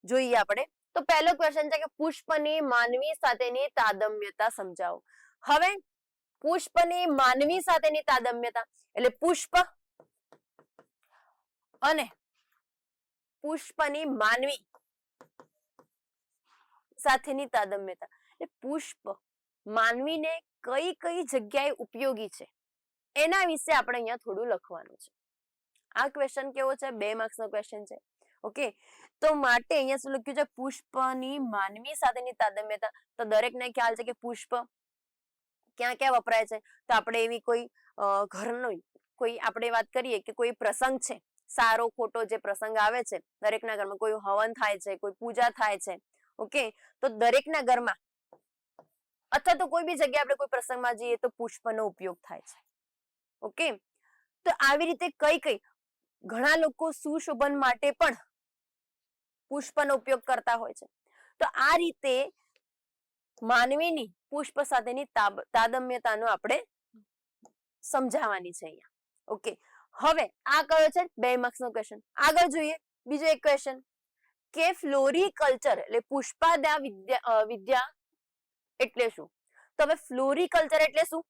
જોઈએ આપણે. તો પહેલો ક્વેશ્ચન છે કે પુષ્પની માનવી સાથેની તાદમ્યતા સમજાવો. હવે પુષ્પની માનવી સાથેની તાદમ્યતા એટલે પુષ્પ અને પુષ્પની માનવી સાથેની તાદમ્યતા એટલે પુષ્પ માનવીને કઈ કઈ જગ્યાએ ઉપયોગી છે એના વિશે આપણે અહીંયા થોડું લખવાનું છે. આ ક્વેશ્ચન કેવો છે? 2 માર્ક્સનો ક્વેશ્ચન છે. ઓકે, તો માટે અહીંયા શું લખ્યું છે? પુષ્પની માનવી સાથેની તાદમ્યતા. તો દરેકને ખ્યાલ છે કે પુષ્પ ક્યાં ક્યાં વપરાય છે. તો આપણે એવી કોઈ ઘરનો કોઈ આપણે વાત કરીએ કે કોઈ પ્રસંગ છે, સારો ખોટો જે પ્રસંગ આવે છે દરેકના ઘરમાં, કોઈ હવન થાય છે, કોઈ પૂજા થાય છે, ઓકે, તો દરેકના ઘરમાં અથવા તો કોઈ બી જગ્યાએ આપણે કોઈ પ્રસંગમાં જઈએ તો પુષ્પનો ઉપયોગ થાય છે. ઓકે, તો આવી રીતે કઈ કઈ ઘણા લોકો સુશોભન માટે પણ પુષ્પનો ઉપયોગ કરતા હોય છે. તો આ રીતે માનવીની પુષ્પ સાથેની તાદમ્યતાનો આપણે સમજાવવાની છે અહીંયા. ઓકે, હવે આ કયો છે? 2 માર્ક્સનો ક્વેશ્ચન. આગળ જોઈએ બીજો એક ક્વેશ્ચન કે ફ્લોરીકલ્ચર એટલે પુષ્પાદા વિદ્યા એટલે શું? તો હવે ફ્લોરીકલ્ચર એટલે શું?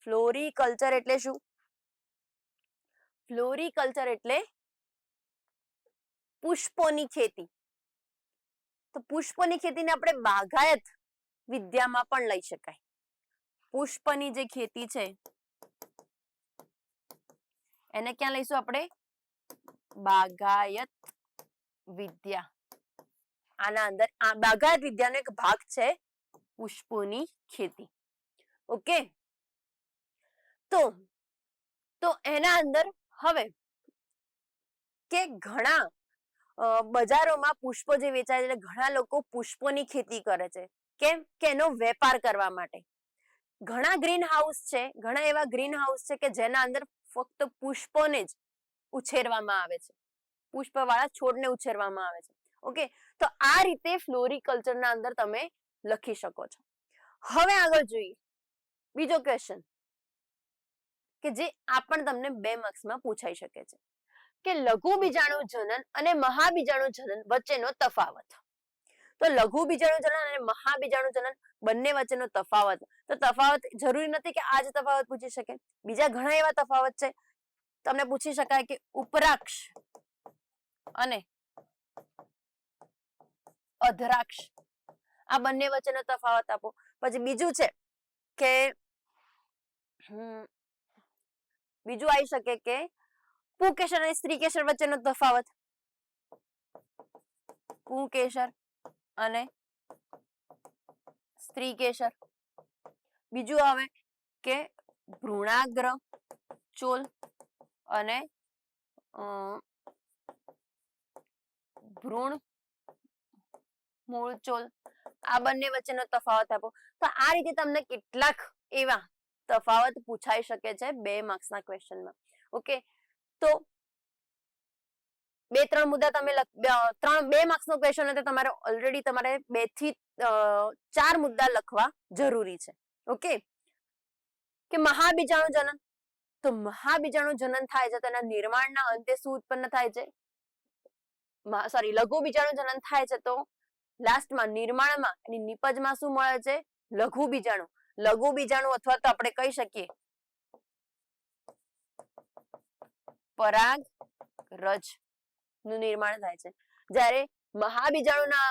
ફ્લોરીકલ્ચર એટલે શું? ફ્લોરીકલ્ચર એટલે પુષ્પોની ખેતી. તો પુષ્પોની ખેતીને આપણે બાગાયત વિદ્યામાં પણ લઈ શકાય. પુષ્પની જે ખેતી છે એને ક્યાં લઈશું આપણે? બાગાયત વિદ્યા. આના અંદર આ બાગાયત વિદ્યાનો એક ભાગ છે પુષ્પોની ખેતી. ઓકે, તો એના અંદર હવે કે ઘણા બજારોમાં પુષ્પો જે વેચાય છે, ઘણા લોકો પુષ્પોની ખેતી કરે છે. કેમ? કે એનો વેપાર કરવા માટે. ઘણા ગ્રીન હાઉસ છે, ઘણા એવા ગ્રીન હાઉસ છે કે જેના અંદર ફક્ત પુષ્પોને જ ઉછેરવામાં આવે છે. પુષ્પવાળા છોડને ઉછેરવામાં આવે છે. ઓકે, તો આ રીતે ફ્લોરિકલ્ચરના અંદર તમે લખી શકો છો. હવે આગળ જોઈએ બીજો ક્વેશ્ચન કે જે આ પણ તમને 2 માર્ક્સમાં પૂછાઈ શકે છે કે લઘુ બીજાણુ જનન અને મહાબીજાણુ જનન વચ્ચેનો તફાવત. તો લઘુ બીજાણુ જનન અને મહાબીજાણુ જનન બંને વચ્ચેનો તફાવત. તો તફાવત જરૂરી નથી કે આ જ તફાવત પૂછી શકે, બીજા ઘણા એવા તફાવત છે. તમને પૂછી શકાય કે ઉપરાક્ષ અને અધરાક્ષ આ બંને વચ્ચેનો તફાવત આપો. પછી બીજું છે કે બીજું આવી શકે કે પુંકેસર અને સ્ત્રીકેસર વચ્ચેનો તફાવત. પુંકેસર અને સ્ત્રીકેસર. બીજું આવે કે ભ્રૂણાગ્ર ચોલ અને ભ્રૂણ મૂળચોલ આ બંને વચ્ચેનો તફાવત આપો. તો આ રીતે તમને કેટલાક એવા તફાવત પૂછાઈ શકે છે 2 માર્ક્સના ક્વેશ્ચનમાં. ઓકે, તો 2-3 મુદ્દા તમે 2 માર્ક્સનો ક્વેશ્ચન એટલે તમારે ઓલરેડી તમારે 2 થી 4 મુદ્દા લખવા જરૂરી છે. ઓકે, કે મહાબીજાણુ જનન. તો મહાબીજાણુ જનન થાય છે તેના નિર્માણના અંતે શું ઉત્પન્ન થાય છે? સોરી, લઘુ બીજાણુ જનન થાય છે તો લાસ્ટમાં નિર્માણમાં અને નિપજમાં શું મળે છે? લઘુ બીજાણુ. લઘુ બીજાણુ અથવા તો આપણે કહી શકીએ પરાગરજ નું નિર્માણ થાય છે. જ્યારે મહાબીજાણુના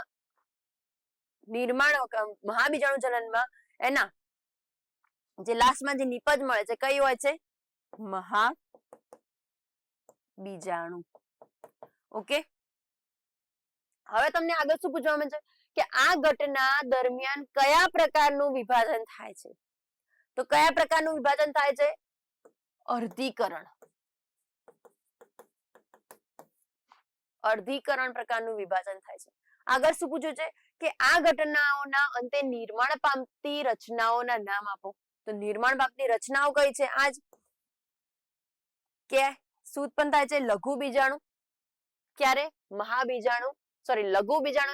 મહાબીજાણુ જનનમાં એના જે લાસ્ટમાં જે નિપજ મળે છે કઈ હોય છે? મહાબીજાણુ. ઓકે, હવે તમને આગળ શું પૂછવામાં છે કે આ ઘટના દરમિયાન કયા પ્રકારનું વિભાજન થાય છે? તો કયા પ્રકારનું વિભાજન થાય છે? અર્ધીકરણ. અર્ધીકરણ પ્રકારનું વિભાજન થાય છે. આગળ શું પૂછ્યું છે કે આ ઘટનાઓના અંતે નિર્માણ પામતી રચનાઓના નામ આપો. તો નિર્માણ પામતી રચનાઓ કઈ છે? આજ કે શું ઉત્પન્ન થાય છે? લઘુ બીજાણુ. ક્યારે? મહાબીજાણુ સોરી લઘુ બીજાણુ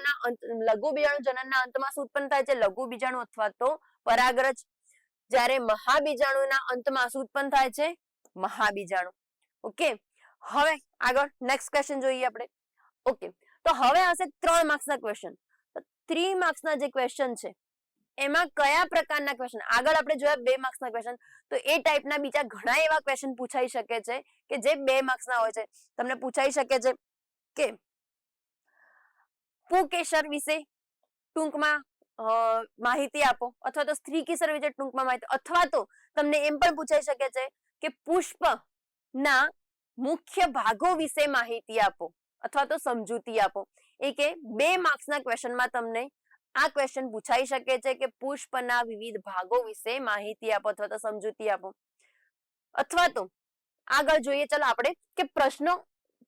જનનના અંતમાં શું ઉત્પન્ન થાય છે? લઘુ બીજાણુ અથવા તો પરાગરજ. જ્યારે મહાબીજાણુના અંતમાં શું ઉત્પન્ન થાય છે? મહાબીજાણુ. ઓકે, હવે આગળ નેક્સ્ટ ક્વેશ્ચન જોઈએ આપણે. ઓકે, તો હવે હશે 3 માર્ક્સના ક્વેશ્ચન. 3 માર્ક્સના જે ક્વેશ્ચન છે એમાં કયા પ્રકારના ક્વેશ્ચન? આગળ આપણે જોયા 2 માર્ક્સના ક્વેશ્ચન, તો એ ટાઈપના બીજા ઘણા એવા ક્વેશ્ચન પૂછાઈ શકે છે કે જે 2 માર્ક્સના હોય છે. તમને પૂછાઈ શકે છે કે પુંકેસર વિશે ટૂંકમાં માહિતી આપો, અથવા તો સ્ત્રીકેસર વિશે ટૂંકમાં માહિતી, અથવા તો તમને એમ પણ પૂછાઈ શકે છે કે પુષ્પના મુખ્ય ભાગો વિશે માહિતી આપો અથવા તો સમજૂતી આપો. એ કે 2 માર્ક્સના ક્વેશ્ચનમાં તમને આ ક્વેશ્ચન પૂછાઈ શકે છે કે પુષ્પના વિવિધ ભાગો વિશે માહિતી આપો અથવા તો સમજૂતી આપો. અથવા તો આગળ જોઈએ ચલો આપણે કે પ્રશ્નો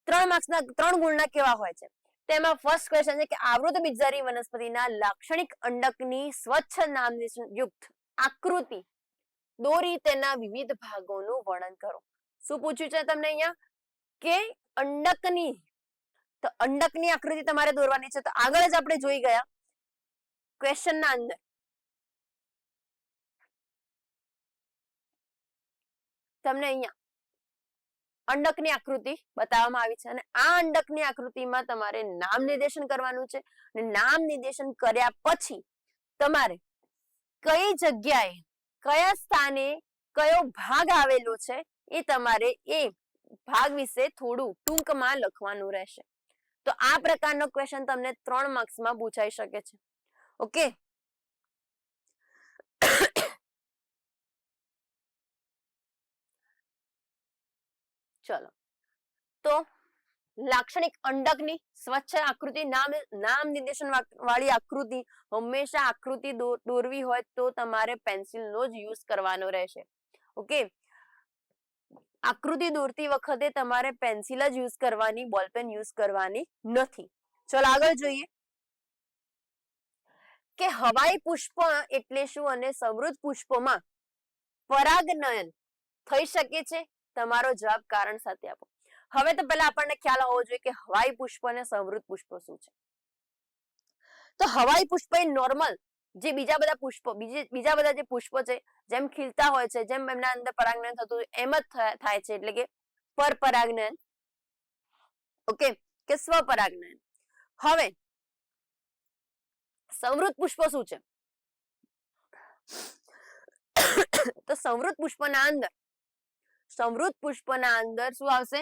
3 માર્ક્સના 3 ગુણના કેવા હોય છે. તેમાં ફર્સ્ટ ક્વેશ્ચન છે કે આવૃત બીજધારી વનસ્પતિના લાક્ષણિક અંડકની સ્વચ્છ નામયુક્ત આકૃતિ દોરી તેના વિવિધ ભાગોનું વર્ણન કરો. શું પૂછ્યું છે તમને અહીંયા કે અંડકની, તો અંડકની આકૃતિ તમારે દોરવાની છે. તો આગળ જ આપણે જોઈ ગયા ક્વેશ્ચનના અંદર તમને અહીંયા અંડકની આકૃતિ બતાવવામાં આવી છે અને આ અંડકની આકૃતિમાં તમારે નામ નિર્દેશન કરવાનું છે. અને નામ નિર્દેશન કર્યા પછી તમારે કઈ જગ્યાએ કયા સ્થાને કયો ભાગ આવેલો છે એ તમારે એ ભાગ વિશે થોડું ટૂંકમાં લખવાનું રહેશે. તો આ પ્રકારનો ક્વેશ્ચન તમને 3 માર્ક્સમાં પૂછાઈ શકે છે. ઓકે, ચલો તો લાક્ષણિક અંડકની સ્વચ્છ આકૃતિ, નામ નિર્દેશન વાળી આકૃતિ. હંમેશા આકૃતિ દોરવી હોય તો તમારે પેન્સિલનો જ યુઝ કરવાનો રહેશે. ઓકે, આકૃતિ દોરતી વખતે તમારે પેન્સિલ જ યુઝ કરવાની, બોલપેન યુઝ કરવાની નથી. ચલો આગળ જોઈએ કે હવાઈ પુષ્પ એટલે શું અને સમૃદ્ધ પુષ્પોમાં પરાગનયન થઈ શકે છે? તમારો જવાબ કારણ સાથે આપો. હવે તો પહેલા આપણને ખ્યાલ હોવો જોઈએ કે હવાઈ પુષ્પ અને સંવૃત પુષ્પ શું છે. તો હવાઈ પુષ્પ એ નોર્મલ જે બીજા બધા પુષ્પો બીજા બધા જે પુષ્પો છે જેમ ખીલતા હોય છે, જેમ એમના અંદર પરાગનયન થતું એમ જ થાય છે, એટલે કે પરપરાગનયન. ઓકે, કે સ્વપરાગનયન. હવે સંવૃત પુષ્પ શું છે? તો સંવૃત પુષ્પના અંદર શું આવશે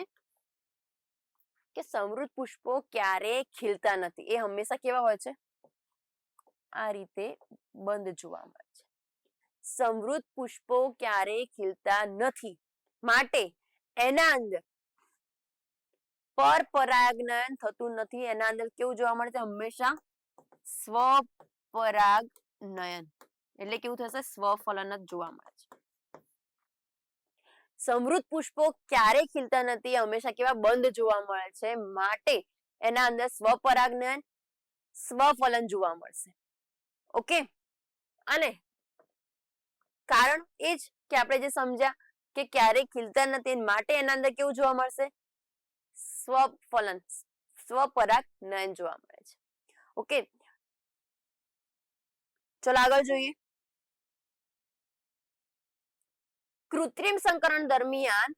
કે સંવૃત પુષ્પો ક્યારેય ખીલતા નથી. એ હંમેશા કેવા હોય છે? આ રીતે બંધ જોવા મળે છે. સંવૃત પુષ્પો ક્યારેય ખીલતા નથી, માટે એના અંદર પરપરાગનયન થતું નથી. એના અંદર કેવું જોવા મળે છે? હંમેશા સ્વપરાગનયન, એટલે કેવું થશે? સ્વફલન જ જોવા મળે છે. સંવૃત પુષ્પો ક્યારેય ખીલતા નથી, હંમેશા કેવા? બંધ જોવા મળે છે, માટે એના અંદર સ્વપરાગનયન, સ્વફલન જોવા મળશે. ઓકે, અને કારણ એ જ કે આપણે જે સમજ્યા કે ક્યારેય ખીલતા નથી, માટે એના અંદર કેવું જોવા મળશે? સ્વફલન, સ્વપરાગનયન જોવા મળે છે. ઓકે, ચલો આગળ જોઈએ. કૃત્રિમ સંકરણ દરમિયાન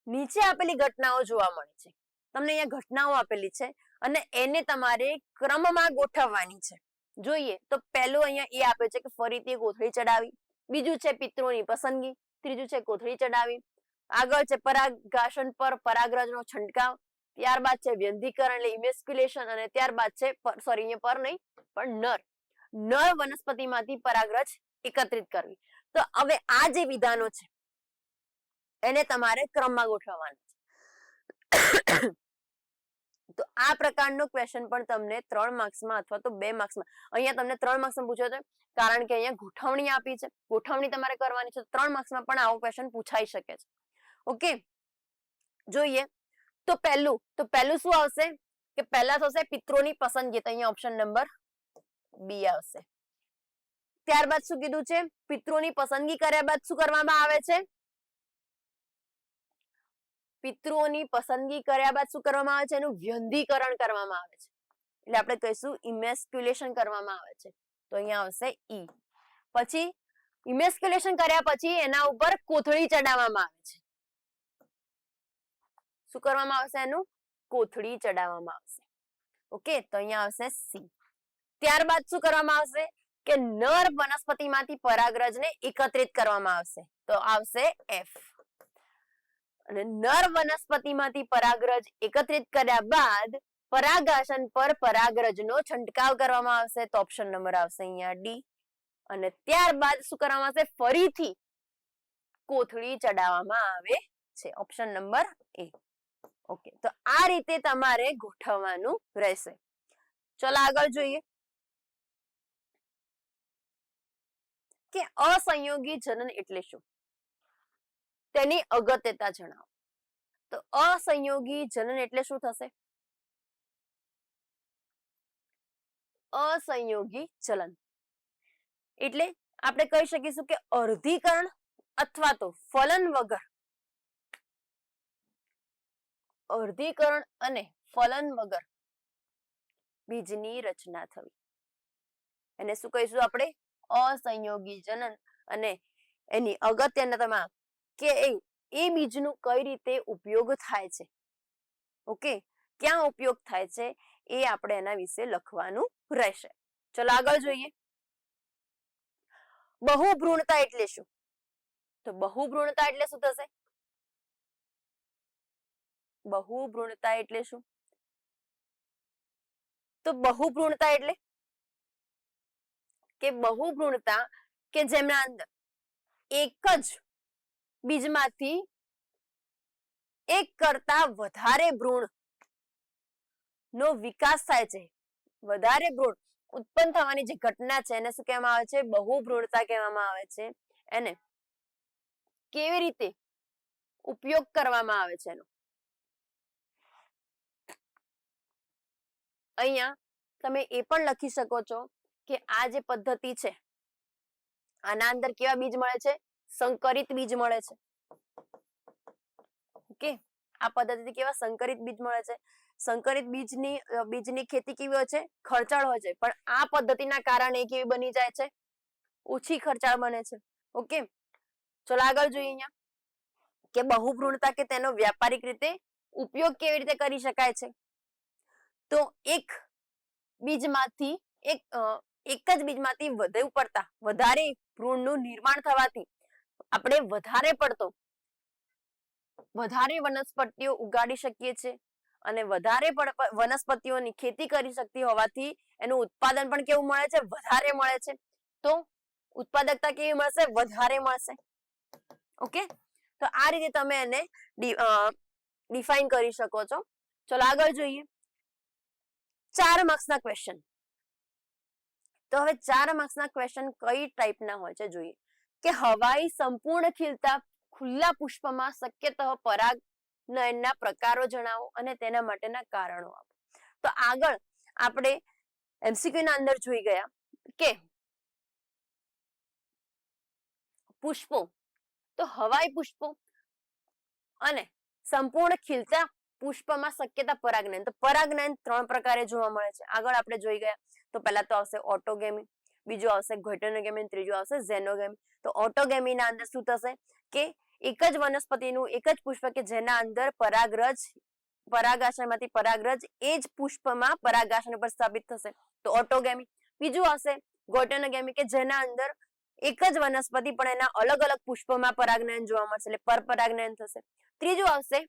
નીચે આપેલી ઘટનાઓ જોવા મળે છે. તમને અહીંયા ઘટનાઓ આપેલી છે અને એને તમારે ક્રમમાં ગોઠવવાની છે. જોઈએ તો પહેલું અહીંયા એ આપે છે કે ફરીથી કોથળી ચડાવી, બીજું છે પિતૃની પસંદગી, ત્રીજું છે કોથળી ચડાવી, આગળ છે પરાગાસન પર પરાગરજનો છંટકાવ, ત્યારબાદ છે વ્યંધીકરણ એટલે ઇમેસ્ક્યુલેશન, અને ત્યારબાદ છે સોરી અહીંયા પર નહીં પણ નર વનસ્પતિમાંથી પરાગરજ એકત્રિત કરવી. તો હવે આ જે વિધાનો છે એને તમારે ક્રમમાં ગોઠવવાના છે. તો આ પ્રકારનો ક્વેશ્ચન પણ તમને 3 માર્ક્સમાં અથવા તો 2 માર્ક્સમાં, અહીંયા તમને 3 માર્ક્સમાં પૂછ્યો છે કારણ કે અહીંયા ગોઠવણી આપી છે, ગોઠવણી તમારે કરવાની છે. 3 માર્ક્સમાં પણ આવો ક્વેશ્ચન પૂછાઈ શકે છે. ઓકે, જોઈએ તો પહેલું શું આવશે કે પહેલા થશે પિતૃની પસંદગી, તો અહીંયા ઓપ્શન નંબર બી આવશે. ત્યારબાદ શું કીધું છે? પિતૃની પસંદગી કર્યા બાદ શું કરવામાં આવે છે? પિતૃઓની પસંદગી કર્યા બાદ શું કરવામાં આવે છે? એનું વ્યંધીકરણ કરવામાં આવે છે, એટલે આપણે કહીશું ઇમેસ્ક્યુલેશન કરવામાં આવે છે. તો અહીંયા આવશે ઈ. પછી ઇમેસ્ક્યુલેશન કર્યા પછી એના ઉપર કોથળી ચડાવવામાં આવે છે. શું કરવામાં આવશે? એનું કોથળી ચડાવવામાં આવશે. ઓકે, તો અહીંયા આવશે સી. ત્યારબાદ શું કરવામાં આવશે કે નર વનસ્પતિમાંથી પરાગરજને એકત્રિત કરવામાં આવશે, તો આવશે એફ. અને નર વનસ્પતિમાંથી પરાગરજ એકત્રિત કર્યા બાદ પરાગાસન પર પરાગરજનો છંટકાવ કરવામાં આવશે, તો ઓપ્શન નંબર આવશે અહીંયા ડી. અને ત્યારબાદ શું કરવામાં આવશે? ફરીથી કોથળી ચડાવવામાં આવે છે, ઓપ્શન નંબર એ. ઓકે, તો આ રીતે તમારે ગોઠવવાનું રહેશે. ચલો આગળ જોઈએ કે અસંયોગી જનન એટલે શું, તેની અગત્યતા જણાવો. તો અસંયોગી જનન એટલે શું થશે? અસંયોગી ચલન એટલે આપણે કહી શકીશું કે અર્ધીકરણ અથવા તો ફલન વગર, અર્ધીકરણ અને ફલન વગર બીજની રચના થવી, એને શું કહીશું આપણે? અસંયોગી જનન. અને એની અગત્યતામાં કે એ બીજનું કઈ રીતે ઉપયોગ થાય છે, ઓકે, ક્યાં ઉપયોગ થાય છે, એ આપણે એના વિશે લખવાનું રહેશે. ચલો આગળ જોઈએ. બહુભ્રૂણતા એટલે શું? તો બહુભ્રૂણતા એટલે શું થશે? બહુભ્રૂણતા એટલે શું? તો બહુભ્રૂણતા એટલે કે બહુભ્રૂણતા કે જેમના અંદર એક જ બીજમાંથી એક કરતા વધારે ભ્રૂણ નો વિકાસ થાય છે, વધારે ભ્રૂણ ઉત્પન્ન થવાની જે ઘટના છે એને શું કહેવામાં આવે છે? બહુભ્રૂણતા કહેવામાં આવે છે. એને કેવી રીતે ઉપયોગ કરવામાં આવે છે એનો? અહીંયા તમે એ પણ લખી શકો છો કે આ જે પદ્ધતિ છે આના અંદર કેવા બીજ મળે છે? સંકરિત બીજ મળે છે. ઓકે, આ પદ્ધતિથી કેવા સંકરિત બીજ મળે છે. સંકરિત બીજની ખેતી કેવી હોય છે? ખર્ચાળ હોય છે. પણ આ પદ્ધતિના કારણે કેવી બની જાય છે? ઓછી ખર્ચાળ બને છે. ઓકે, ચલો આગળ જોઈએ અહીંયા કે બહુભ્રૂણતા કે તેનો વ્યાપારિક રીતે ઉપયોગ કેવી રીતે કરી શકાય છે. તો એક બીજમાંથી એક જ બીજમાંથી વધુ પડતા વધારે ભ્રૂણનું નિર્માણ થવાથી આપણે વધારે વનસ્પતિઓ ઉગાડી શકીએ છીએ અને વધારે વનસ્પતિઓની ખેતી કરી શકતી હોવાથી એનું ઉત્પાદન પણ કેવું મળે છે? વધારે મળે છે. તો ઉત્પાદકતા કેવી મળશે? વધારે મળશે. ઓકે, તો આ રીતે તમે એને ડિફાઇન કરી શકો છો. ચલો આગળ જોઈએ 4 માર્ક્સના ક્વેશ્ચન. તો હવે 4 માર્ક્સના ક્વેશ્ચન કઈ ટાઈપના હોય છે જોઈએ કે હવાઈ સંપૂર્ણ ખીલતા ખુલ્લા પુષ્પમાં શક્યતઃ પરાગનયનના પ્રકારો જણાવો અને તેના માટેના કારણો આપો. તો આગળ આપણે એમસીક્યુ ના અંદર જોઈ ગયા કે પુષ્પો, તો હવાઈ પુષ્પો અને સંપૂર્ણ ખીલતા પુષ્પમાં શક્યતા પરાગનયન. તો પરાગનયન 3 પ્રકારે જોવા મળે છે. આગળ આપણે જોઈ ગયા. તો પહેલા તો આવશે ઓટોગેમી, બીજું આવશે ગ્વેટોનોગેમી, ત્રીજું આવશે ઝેનોગેમી. તો ઓટોગેમીના અંદર શું થશે કે એક જ વનસ્પતિનું એક જ પુષ્પ કે જેના અંદર પરાગાશયમાંથી પરાગરજ એ જ પુષ્પમાં પરાગાશય પર સ્થાપિત થશે, તો ઓટોગેમી. બીજું આવશે ગ્વેટોનોગેમી કે જેના અંદર એક જ વનસ્પતિ પણ એના અલગ અલગ પુષ્પમાં પરાગનયન જોવા મળશે, એટલે પરપરાગનયન થશે. ત્રીજું આવશે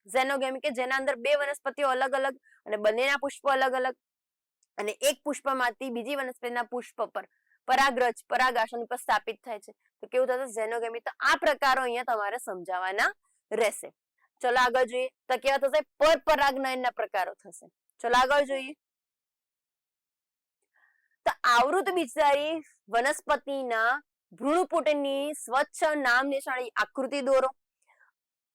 ઝેનોગેમી કે જેના અંદર 2 વનસ્પતિઓ અલગ અલગ અને બંનેના પુષ્પો અલગ અલગ અને એક પુષ્પમાંથી બીજી વનસ્પતિના પુષ્પ પર પરાગરજ પરાગાસન પર સ્થાપિત થાય છે, તો કેવું થશે? ઝેનોગેમી. તો આ પ્રકારો અહીંયા તમારે સમજાવવાના રહેશે. ચલો આગળ જોઈએ તો કેવા થશે? પરપરાગનયનના પ્રકારો થશે. ચલો આગળ જોઈએ તો આવૃત બીજધારી વનસ્પતિના ભ્રૂણપુટની સ્વચ્છ નામ નિશાની આકૃતિ દોરો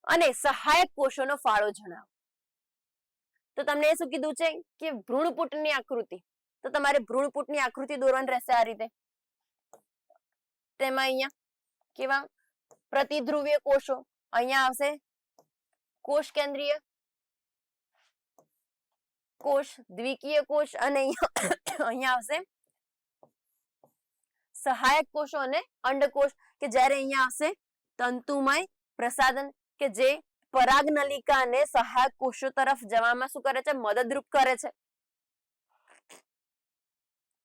અને સહાયક કોષોનો ફાળો જણાવો. તો તમને શું કીધું છે કે ભ્રૂણપુટની આકૃતિ, તો તમારે ભ્રૂણપુટની આકૃતિ દોરવાની રહેશે આ રીતે. તેમાં અહીંયા કેવા પ્રતિધ્રુવીય કોષો, અહીંયા આવશે કોષ કેન્દ્રીય કોષ, દ્વિકીય કોષ અને અહીંયા આવશે સહાયક કોષો અને અંડકોષ કે જ્યારે અહીંયા આવશે તંતુમય પ્રસાધન કે જે પરાગનલિકાને સહાયક કોષો તરફ જવામાં શું કરે છે? મદદરૂપ કરે છે.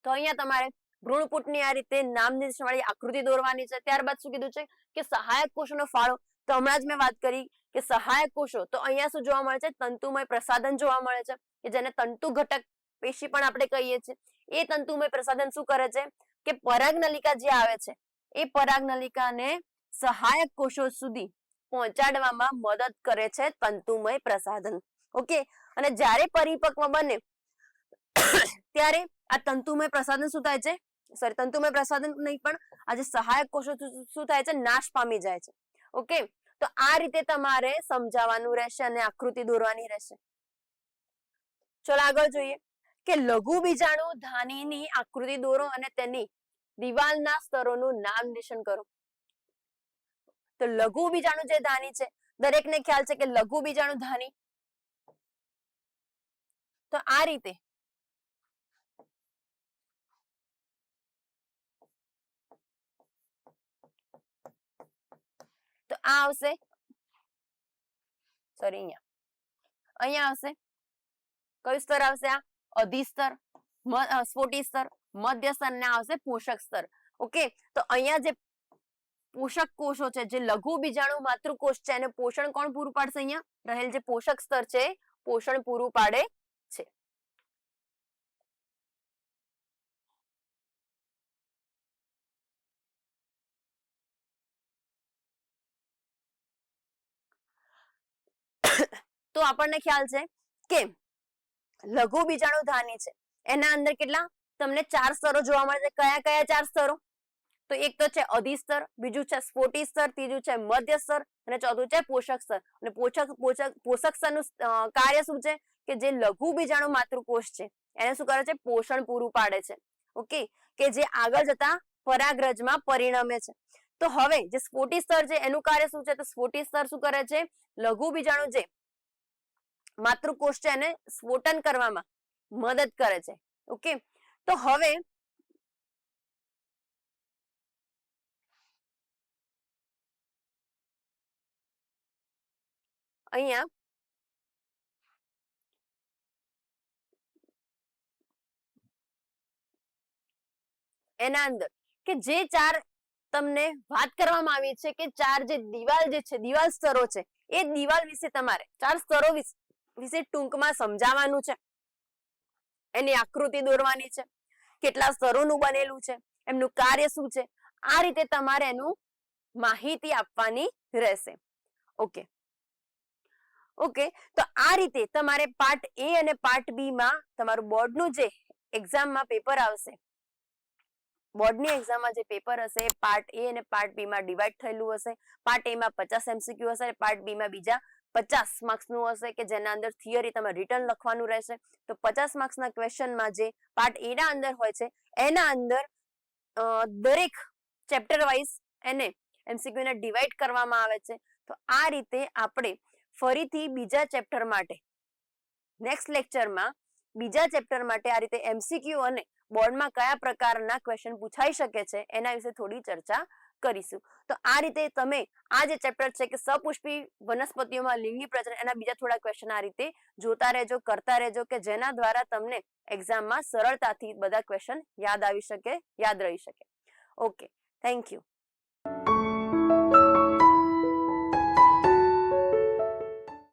તો અહીંયા તમારે ભ્રૂણપુટની આ રીતે નામ નિશાનવાળી આકૃતિ દોરવાની છે. ત્યારબાદ શું કીધું છે કે સહાયક કોષોનો ફાળો, તો હમણાં જ મેં વાત કરી કે સહાયક કોષો, તો અહીંયા શું જોવા મળે છે? તંતુમય પ્રસાધન જોવા મળે છે કે જેને તંતુ ઘટક પેશી પણ આપણે કહીએ છીએ. એ તંતુમય પ્રસાધન શું કરે છે કે પરાગનલિકા જે આવે છે એ પરાગનલિકાને સહાયક કોષો સુધી પહોંચાડવામાં મદદ કરે છે તંતુમય પ્રસાધન. ઓકે, અને જ્યારે પરિપક્વ બને ત્યારે આ તંતુમય પ્રસાધન શું થાય છે? તંતુમય પ્રસાધન નહીં પણ આ જે સહાયક કોષો શું થાય છે? નાશ પામી જાય છે. ઓકે, તો આ રીતે તમારે સમજાવવાનું રહેશે અને આકૃતિ દોરવાની રહેશે. ચલો આગળ જોઈએ કે લઘુ બીજાણુ ધાનીની આકૃતિ દોરો અને તેની દિવાલના સ્તરોનું નામ નિર્દેશન કરો. તો લઘુ બીજાણુ જે ધાની છે, દરેકને ખ્યાલ છે કે લઘુ બીજાણુ ધાની, તો આ રીતે તો આ આવશે, સોરી અહીંયા આવશે કયું સ્તર આવશે? આ અધિસ્તર, સ્ફોટી સ્તર, મધ્ય સ્તર ને આવશે પોષક સ્તર. ઓકે, તો અહીંયા જે પોષક કોષો છે, જે લઘુ બીજાણુ માતૃકોષ છે, એને પોષણ કોણ પૂરું પાડશે? અહીંયા રહેલ જે પોષક સ્તર છે પોષણ પૂરું પાડે છે. તો આપણને ખ્યાલ છે કે લઘુ બીજાણુ ધાની છે એના અંદર કેટલા તમને 4 સ્તરો જોવા મળે છે. કયા કયા 4 સ્તરો? તો એક તો છે અધિસ્તર, બીજું છે સ્ફોટી સ્તર, ત્રીજું છે મધ્ય સ્તર અને ચોથું છે પોષક સ્તર. અને પોષક સ્તરનું કાર્ય શું છે કે જે લઘુ બીજાણુ માતૃકોષ છે એને શું કરે છે? પોષણ પૂરું પાડે છે. ઓકે, કે જે આગળ જતા પરાગરજમાં પરિણમે છે. તો હવે જે સ્ફોટી સ્તર છે એનું કાર્ય શું છે? તો સ્ફોટી સ્તર શું કરે છે? લઘુ બીજાણુ જે માતૃકોષ છે એને સ્ફોટન કરવામાં મદદ કરે છે. ઓકે, તો હવે અહીંયા એના અંદર કે જે ચાર તમને વાત કરવામાં આવી છે કે ચાર જે દિવાલ જે છે, દિવાલ સ્તરો છે, એ દિવાલ વિશે તમારે ચાર સ્તરો વિશે ટૂંકમાં સમજાવવાનું છે. એની આકૃતિ દોરવાની છે, કેટલા સ્તરોનું બનેલું છે, એમનું કાર્ય શું છે, આ રીતે તમારે એનું માહિતી આપવાની રહેશે. ઓકે ઓકે, તો આ રીતે તમારે પાર્ટ એ અને પાર્ટ બી માં તમારું બોર્ડનું જે એક્ઝામમાં પેપર આવશે, બોર્ડની એક્ઝામમાં જે પેપર હશે એ પાર્ટ એ અને પાર્ટ બી માં ડિવાઈડ થયેલું હશે. પાર્ટ એ માં 50 MCQ હશે અને પાર્ટ બી માં બીજા 50 માર્ક્સનું હશે કે જેના અંદર થિયરી તમારે રિટર્ન લખવાનું રહેશે. તો 50 માર્ક્સના ક્વેશ્ચનમાં જે પાર્ટ એ ના અંદર હોય છે એના અંદર દરેક ચેપ્ટર વાઇઝ એને MCQ ને ડિવાઈડ કરવામાં આવે છે. તો આ રીતે આપણે ફરીથી બીજા ચેપ્ટર માટે નેક્સ્ટ લેક્ચરમાં બીજા ચેપ્ટર માટે આ રીતે MCQ અને બોર્ડમાં કયા પ્રકારના ક્વેશ્ચન પૂછાઈ શકે છે એના વિશે થોડી ચર્ચા કરીશું. તો આ રીતે તમે આ જે ચેપ્ટર છે કે સપુષ્પી વનસ્પતિઓમાં લિંગી પ્રજનન, એના બીજા થોડા ક્વેશ્ચન આ રીતે જોતા રહેજો, કરતા રહેજો કે જેના દ્વારા તમને એક્ઝામમાં સરળતાથી બધા ક્વેશ્ચન યાદ આવી શકે, યાદ રહી શકે. Okay, thank you.